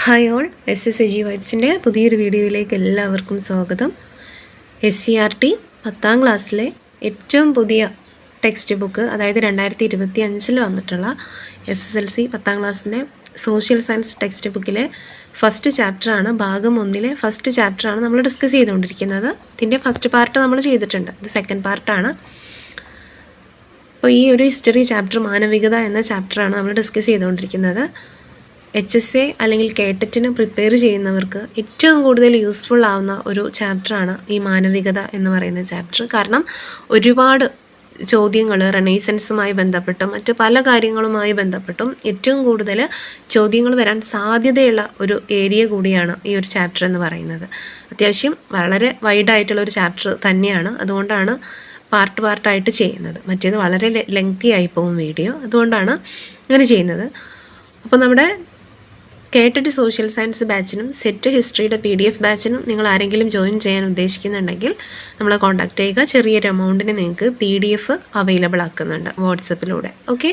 Hi all, SSAG വൈബ്സിൻ്റെ പുതിയൊരു വീഡിയോയിലേക്ക് എല്ലാവർക്കും സ്വാഗതം. SCERT 10ാം ക്ലാസ്സിലെ ഏറ്റവും പുതിയ ടെക്സ്റ്റ് ബുക്ക്, അതായത് 2025 വന്നിട്ടുള്ള SSLC 10ാം ക്ലാസ്സിൻ്റെ സോഷ്യൽ സയൻസ് ടെക്സ്റ്റ് ബുക്കിലെ ഫസ്റ്റ് ചാപ്റ്ററാണ്. ഭാഗം 1 ഫസ്റ്റ് ചാപ്റ്ററാണ് നമ്മൾ ഡിസ്കസ് ചെയ്തുകൊണ്ടിരിക്കുന്നത്. ഇതിൻ്റെ ഫസ്റ്റ് പാർട്ട് നമ്മൾ ചെയ്തിട്ടുണ്ട്, ഇത് സെക്കൻഡ് പാർട്ടാണ്. അപ്പോൾ ഈ ഒരു ഹിസ്റ്ററി ചാപ്റ്റർ, മാനവികത എന്ന ചാപ്റ്ററാണ് നമ്മൾ ഡിസ്കസ് ചെയ്തുകൊണ്ടിരിക്കുന്നത്. HSA അല്ലെങ്കിൽ കേട്ടറ്റിന് പ്രിപ്പയർ ചെയ്യുന്നവർക്ക് ഏറ്റവും കൂടുതൽ യൂസ്ഫുൾ ആവുന്ന ഒരു ചാപ്റ്ററാണ് ഈ മാനവികത എന്ന് പറയുന്ന ചാപ്റ്റർ. കാരണം ഒരുപാട് ചോദ്യങ്ങൾ റെനൈസൻസുമായി ബന്ധപ്പെട്ടും മറ്റ് പല കാര്യങ്ങളുമായി ബന്ധപ്പെട്ടും ഏറ്റവും കൂടുതൽ ചോദ്യങ്ങൾ വരാൻ സാധ്യതയുള്ള ഒരു ഏരിയ കൂടിയാണ് ഈ ഒരു ചാപ്റ്റർ എന്ന് പറയുന്നത്. അത്യാവശ്യം വളരെ വൈഡായിട്ടുള്ളൊരു ചാപ്റ്റർ തന്നെയാണ്. അതുകൊണ്ടാണ് പാർട്ടായിട്ട് ചെയ്യുന്നത്. മറ്റേത് വളരെ ലെങ്തി ആയി പോകും വീഡിയോ, അതുകൊണ്ടാണ് അങ്ങനെ ചെയ്യുന്നത്. അപ്പോൾ നമ്മുടെ കേട്ടറ്റ് സോഷ്യൽ സയൻസ് ബാച്ചിനും സെറ്റ് ഹിസ്റ്ററിയുടെ PDF ബാച്ചിനും നിങ്ങൾ ആരെങ്കിലും ജോയിൻ ചെയ്യാൻ ഉദ്ദേശിക്കുന്നുണ്ടെങ്കിൽ നമ്മളെ കോൺടാക്ട് ചെയ്യുക. ചെറിയൊരു എമൗണ്ടിന് നിങ്ങൾക്ക് PDF അവൈലബിൾ ആക്കുന്നുണ്ട് വാട്സപ്പിലൂടെ. ഓക്കെ,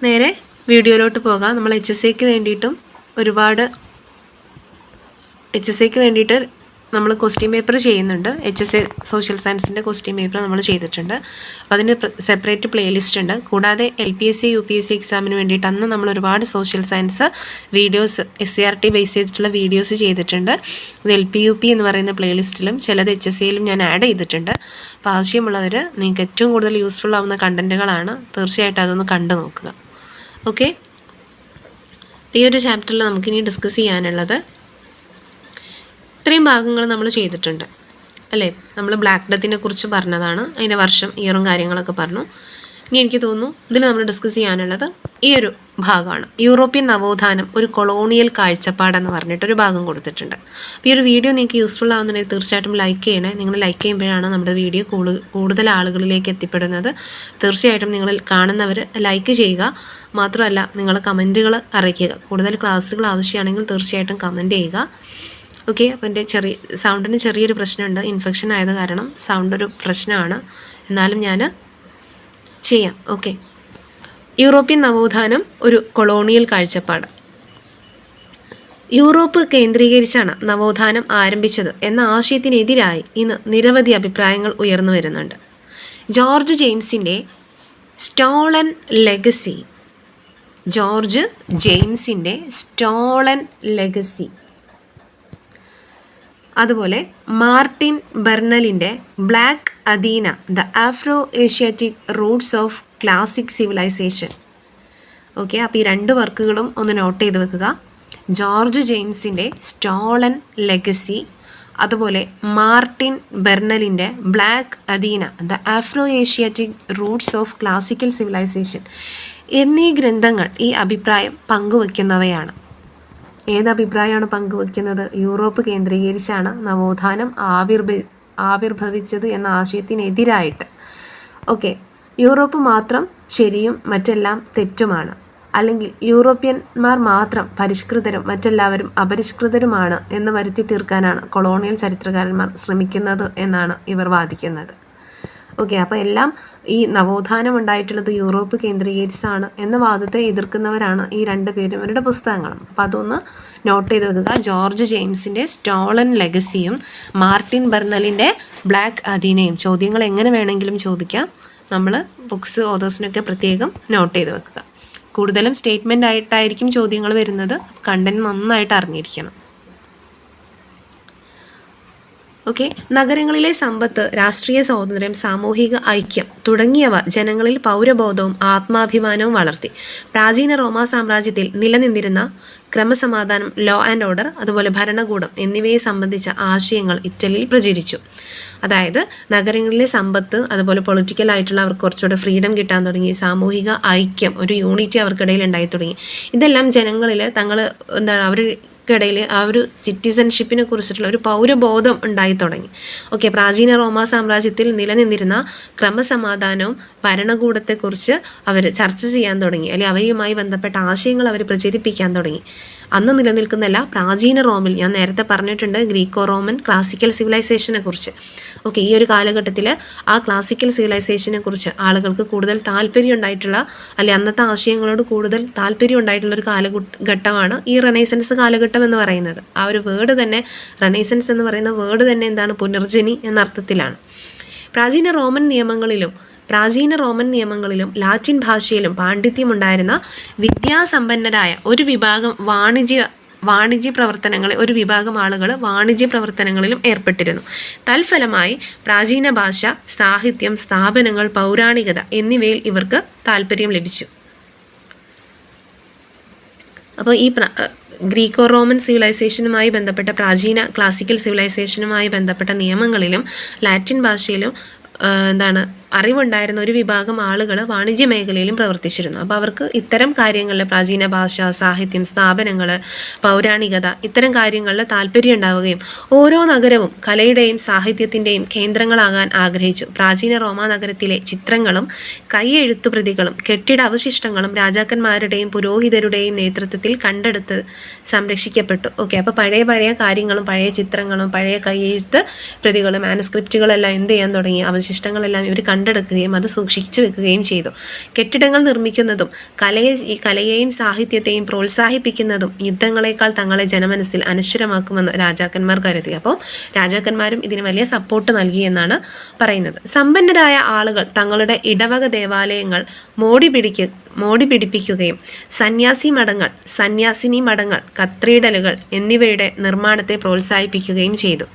നേരെ വീഡിയോയിലോട്ട് പോകാം. നമ്മൾ HSAക്ക് വേണ്ടിയിട്ട് നമ്മൾ ക്വസ്റ്റ്യൻ പേപ്പർ ചെയ്യുന്നുണ്ട്. HSA സോഷ്യൽ സയൻസിൻ്റെ ക്വസ്റ്റ്യൻ പേപ്പർ നമ്മൾ ചെയ്തിട്ടുണ്ട്. അപ്പോൾ അതിന് സെപ്പറേറ്റ് പ്ലേലിസ്റ്റ് ഉണ്ട്. കൂടാതെ LPSC UPSC എക്സാമിന് വേണ്ടിയിട്ട് അന്ന് നമ്മൾ ഒരുപാട് social science videos SCERT base ചെയ്തിട്ടുള്ള വീഡിയോസ് ചെയ്തിട്ടുണ്ട്. ഇത് LPUP എന്ന് പറയുന്ന പ്ലേലിസ്റ്റിലും ചിലത് HSAയിലും ഞാൻ ആഡ് ചെയ്തിട്ടുണ്ട്. അപ്പോൾ ആവശ്യമുള്ളവർ, നിങ്ങൾക്ക് ഏറ്റവും കൂടുതൽ യൂസ്ഫുൾ ആവുന്ന കണ്ടൻറ്റുകളാണ്, തീർച്ചയായിട്ടും അതൊന്ന് കണ്ടു നോക്കുക. ഓക്കെ, ഈ ഒരു ചാപ്റ്ററിൽ നമുക്കിനി ഡിസ്കസ് ചെയ്യാനുള്ളത് ഇത്രയും ഭാഗങ്ങൾ നമ്മൾ ചെയ്തിട്ടുണ്ട് അല്ലേ. നമ്മൾ ബ്ലാക്ക് ഡെത്തിനെ കുറിച്ച് പറഞ്ഞതാണ്, അതിൻ്റെ വർഷം ഇയറും കാര്യങ്ങളൊക്കെ പറഞ്ഞു. ഇനി എനിക്ക് തോന്നുന്നു ഇതിൽ നമ്മൾ ഡിസ്കസ് ചെയ്യാനുള്ളത് ഈ ഒരു ഭാഗമാണ്. യൂറോപ്യൻ നവോത്ഥാനം ഒരു കൊളോണിയൽ കാഴ്ചപ്പാടെന്ന് പറഞ്ഞിട്ടൊരു ഭാഗം കൊടുത്തിട്ടുണ്ട്. അപ്പോൾ ഈ ഒരു വീഡിയോ നിങ്ങൾക്ക് യൂസ്ഫുൾ ആവുന്നുണ്ടെങ്കിൽ തീർച്ചയായിട്ടും ലൈക്ക് ചെയ്യണേ. നിങ്ങൾ ലൈക്ക് ചെയ്യുമ്പോഴാണ് നമ്മുടെ വീഡിയോ കൂടുതൽ ആളുകളിലേക്ക് എത്തിപ്പെടുന്നത്. തീർച്ചയായിട്ടും നിങ്ങൾ കാണുന്നവർ ലൈക്ക് ചെയ്യുക. മാത്രമല്ല, നിങ്ങൾ കമൻറ്റുകൾ അറിയിക്കുക. കൂടുതൽ ക്ലാസ്സുകൾ ആവശ്യമാണെങ്കിൽ തീർച്ചയായിട്ടും കമൻറ്റ് ചെയ്യുക. ഓക്കെ, അപ്പോൾ എൻ്റെ സൗണ്ടിന് ചെറിയൊരു പ്രശ്നമുണ്ട്. ഇൻഫെക്ഷൻ ആയത് കാരണം സൗണ്ട് ഒരു പ്രശ്നമാണ്, എന്നാലും ഞാൻ ചെയ്യാം. ഓക്കെ, യൂറോപ്യൻ നവോത്ഥാനം ഒരു കൊളോണിയൽ കാഴ്ചപ്പാട്. യൂറോപ്പ് കേന്ദ്രീകരിച്ചാണ് നവോത്ഥാനം ആരംഭിച്ചത് എന്ന ആശയത്തിനെതിരായി ഇന്ന് നിരവധി അഭിപ്രായങ്ങൾ ഉയർന്നു വരുന്നുണ്ട്. ജോർജ് ജെയിംസിൻ്റെ സ്റ്റോളൻ ലെഗസി, അതുപോലെ മാർട്ടിൻ ബെർണലിൻ്റെ black Athena, the Afro Asiatic roots of classic civilization. Okay, അപ്പോൾ ഈ രണ്ട് വർക്കുകളും ഒന്ന് നോട്ട് ചെയ്ത് വെക്കുക. ജോർജ് ജെയിംസിൻ്റെ സ്റ്റോളൻ ലെഗസി, അതുപോലെ മാർട്ടിൻ ബെർണലിൻ്റെ black Athena, the Afro Asiatic roots of classical civilization എന്നീ ഗ്രന്ഥങ്ങൾ ഈ അഭിപ്രായം പങ്കുവയ്ക്കുന്നവയാണ്. ഏതഭിപ്രായമാണ് പങ്കുവയ്ക്കുന്നത്? യൂറോപ്പ് കേന്ദ്രീകരിച്ചാണ് നവോത്ഥാനം ആവിർഭവിച്ചത് എന്ന ആശയത്തിനെതിരായിട്ട്. ഓക്കെ, യൂറോപ്പ് മാത്രം ശരിയും മറ്റെല്ലാം തെറ്റുമാണ്, അല്ലെങ്കിൽ യൂറോപ്യന്മാർ മാത്രം പരിഷ്കൃതരും മറ്റെല്ലാവരും അപരിഷ്കൃതരുമാണ് എന്ന് വരുത്തി തീർക്കാനാണ് കൊളോണിയൽ ചരിത്രകാരന്മാർ ശ്രമിക്കുന്നത് എന്നാണ് ഇവർ വാദിക്കുന്നത്. ഓക്കെ, അപ്പോൾ എല്ലാം ഈ നവോത്ഥാനം ഉണ്ടായിട്ടുള്ളത് യൂറോപ്പ് കേന്ദ്രീകരിച്ചാണ് എന്ന വാദത്തെ എതിർക്കുന്നവരാണ് ഈ രണ്ട് പേരും, ഇവരുടെ പുസ്തകങ്ങളും. അപ്പോൾ അതൊന്ന് നോട്ട് ചെയ്ത് വെക്കുക. ജോർജ് ജെയിംസിൻ്റെ സ്റ്റോളൻ ലെഗസിയും മാർട്ടിൻ ബെർണലിൻ്റെ ബ്ലാക്ക് അദീനയും. ചോദ്യങ്ങൾ എങ്ങനെ വേണമെങ്കിലും ചോദിക്കാം. നമ്മൾ ബുക്സ് ഓതേഴ്സിനൊക്കെ പ്രത്യേകം നോട്ട് ചെയ്ത് വെക്കുക. കൂടുതലും സ്റ്റേറ്റ്മെൻ്റ് ആയിട്ടായിരിക്കും ചോദ്യങ്ങൾ വരുന്നത്. കണ്ടന്റ് നന്നായിട്ട് അറിഞ്ഞിരിക്കണം. ഓക്കെ, നഗരങ്ങളിലെ സമ്പത്ത്, രാഷ്ട്രീയ സ്വാതന്ത്ര്യം, സാമൂഹിക ഐക്യം തുടങ്ങിയവ ജനങ്ങളിൽ പൗരബോധവും ആത്മാഭിമാനവും വളർത്തി. പ്രാചീന റോമാ സാമ്രാജ്യത്തിൽ നിലനിന്നിരുന്ന ക്രമസമാധാനം, ലോ ആൻഡ് ഓർഡർ, അതുപോലെ ഭരണകൂടം എന്നിവയെ സംബന്ധിച്ച ആശയങ്ങൾ ഇറ്റലിയിൽ പ്രചരിച്ചു. അതായത് നഗരങ്ങളിലെ സമ്പത്ത്, അതുപോലെ പൊളിറ്റിക്കലായിട്ടുള്ള അവർക്ക് കുറച്ചുകൂടെ ഫ്രീഡം കിട്ടാൻ തുടങ്ങി, സാമൂഹിക ഐക്യം, ഒരു യൂണിറ്റി അവർക്കിടയിൽ ഉണ്ടായി തുടങ്ങി. ഇതെല്ലാം ജനങ്ങളിൽ അവർക്കിടയിൽ ആ ഒരു സിറ്റിസൺഷിപ്പിനെ കുറിച്ചിട്ടുള്ള ഒരു പൗരബോധം ഉണ്ടായി തുടങ്ങി. ഓക്കെ, പ്രാചീന റോമാ സാമ്രാജ്യത്തിൽ നിലനിന്നിരുന്ന ക്രമസമാധാനവും ഭരണകൂടത്തെക്കുറിച്ച് അവർ ചർച്ച ചെയ്യാൻ തുടങ്ങി, അല്ലെങ്കിൽ അവയുമായി ബന്ധപ്പെട്ട ആശയങ്ങൾ അവർ പ്രചരിപ്പിക്കാൻ തുടങ്ങി. അന്ന് നിലനിൽക്കുന്നല്ല, പ്രാചീന റോമിൽ, ഞാൻ നേരത്തെ പറഞ്ഞിട്ടുണ്ട് ഗ്രീക്കോ റോമൻ ക്ലാസിക്കൽ സിവിലൈസേഷനെ കുറിച്ച്. ഓക്കെ, ഈ ഒരു കാലഘട്ടത്തിൽ ആ ക്ലാസിക്കൽ സിവിലൈസേഷനെ കുറിച്ച് ആളുകൾക്ക് കൂടുതൽ താല്പര്യം ഉണ്ടായിട്ടുള്ള, അല്ലെങ്കിൽ അന്നത്തെ ആശയങ്ങളോട് കൂടുതൽ താല്പര്യം ഉണ്ടായിട്ടുള്ള ഒരു കാലഘട്ടമാണ് ഈ റെനൈസൻസ് കാലഘട്ടം എന്ന് പറയുന്നത്. ആ ഒരു വേർഡ് തന്നെ, റെനൈസൻസ് എന്ന് പറയുന്ന വേർഡ് തന്നെ എന്താണ്, പുനർജനി എന്ന അർത്ഥത്തിലാണ്. പ്രാചീന റോമൻ നിയമങ്ങളിലും ലാറ്റിൻ ഭാഷയിലും പാണ്ഡിത്യമുണ്ടായിരുന്ന വിദ്യാസമ്പന്നരായ ഒരു വിഭാഗം വാണിജ്യ പ്രവർത്തനങ്ങളിൽ ഒരു വിഭാഗം ആളുകൾ വാണിജ്യ പ്രവർത്തനങ്ങളിലും ഏർപ്പെട്ടിരുന്നു. തൽഫലമായി പ്രാചീന ഭാഷ, സാഹിത്യം, സ്ഥാപനങ്ങൾ, പൗരാണികത എന്നിവയിൽ ഇവർക്ക് താല്പര്യം ലഭിച്ചു. അപ്പോൾ ഈ ഗ്രീക്കോ റോമൻ സിവിലൈസേഷനുമായി ബന്ധപ്പെട്ട പ്രാചീന ക്ലാസിക്കൽ സിവിലൈസേഷനുമായി ബന്ധപ്പെട്ട നിയമങ്ങളിലും ലാറ്റിൻ ഭാഷയിലും അറിവുണ്ടായിരുന്ന ഒരു വിഭാഗം ആളുകൾ വാണിജ്യ മേഖലയിലും പ്രവർത്തിച്ചിരുന്നു. അപ്പോൾ അവർക്ക് ഇത്തരം കാര്യങ്ങളിൽ, പ്രാചീന ഭാഷ, സാഹിത്യം, സ്ഥാപനങ്ങൾ, പൗരാണികത, ഇത്തരം കാര്യങ്ങളിൽ താല്പര്യം ഉണ്ടാവുകയും ഓരോ നഗരവും കലയുടെയും സാഹിത്യത്തിൻ്റെയും കേന്ദ്രങ്ങളാകാൻ ആഗ്രഹിച്ചു. പ്രാചീന റോമാ നഗരത്തിലെ ചിത്രങ്ങളും കൈയെഴുത്തുപ്രതികളും കെട്ടിട അവശിഷ്ടങ്ങളും രാജാക്കന്മാരുടെയും പുരോഹിതരുടെയും നേതൃത്വത്തിൽ കണ്ടെടുത്ത് സംരക്ഷിക്കപ്പെട്ടു. ഓക്കെ, അപ്പോൾ പഴയ കാര്യങ്ങളും പഴയ ചിത്രങ്ങളും പഴയ കൈയെഴുത്ത് പ്രതികളും മാനുസ്ക്രിപ്റ്റുകളെല്ലാം എന്ത് ചെയ്യാൻ തുടങ്ങി, അവശിഷ്ടങ്ങളെല്ലാം ഇവർ കണ്ടെടുക്കുകയും അത് സൂക്ഷിച്ചു വെക്കുകയും ചെയ്തു. കെട്ടിടങ്ങൾ നിർമ്മിക്കുന്നതും കലയെയും സാഹിത്യത്തെയും പ്രോത്സാഹിപ്പിക്കുന്നതും യുദ്ധങ്ങളെക്കാൾ തങ്ങളെ ജനമനസ്സിൽ അനശ്വരമാക്കുമെന്ന് രാജാക്കന്മാർ കരുതി. അപ്പോൾ രാജാക്കന്മാരും ഇതിന് വലിയ സപ്പോർട്ട് നൽകി എന്നാണ് പറയുന്നത്. സമ്പന്നരായ ആളുകൾ തങ്ങളുടെ ഇടവക ദേവാലയങ്ങൾ മോടി പിടിപ്പിക്കുകയും സന്യാസിനി മഠങ്ങൾ, കത്തീഡ്രലുകൾ എന്നിവയുടെ നിർമ്മാണത്തെ പ്രോത്സാഹിപ്പിക്കുകയും ചെയ്തു.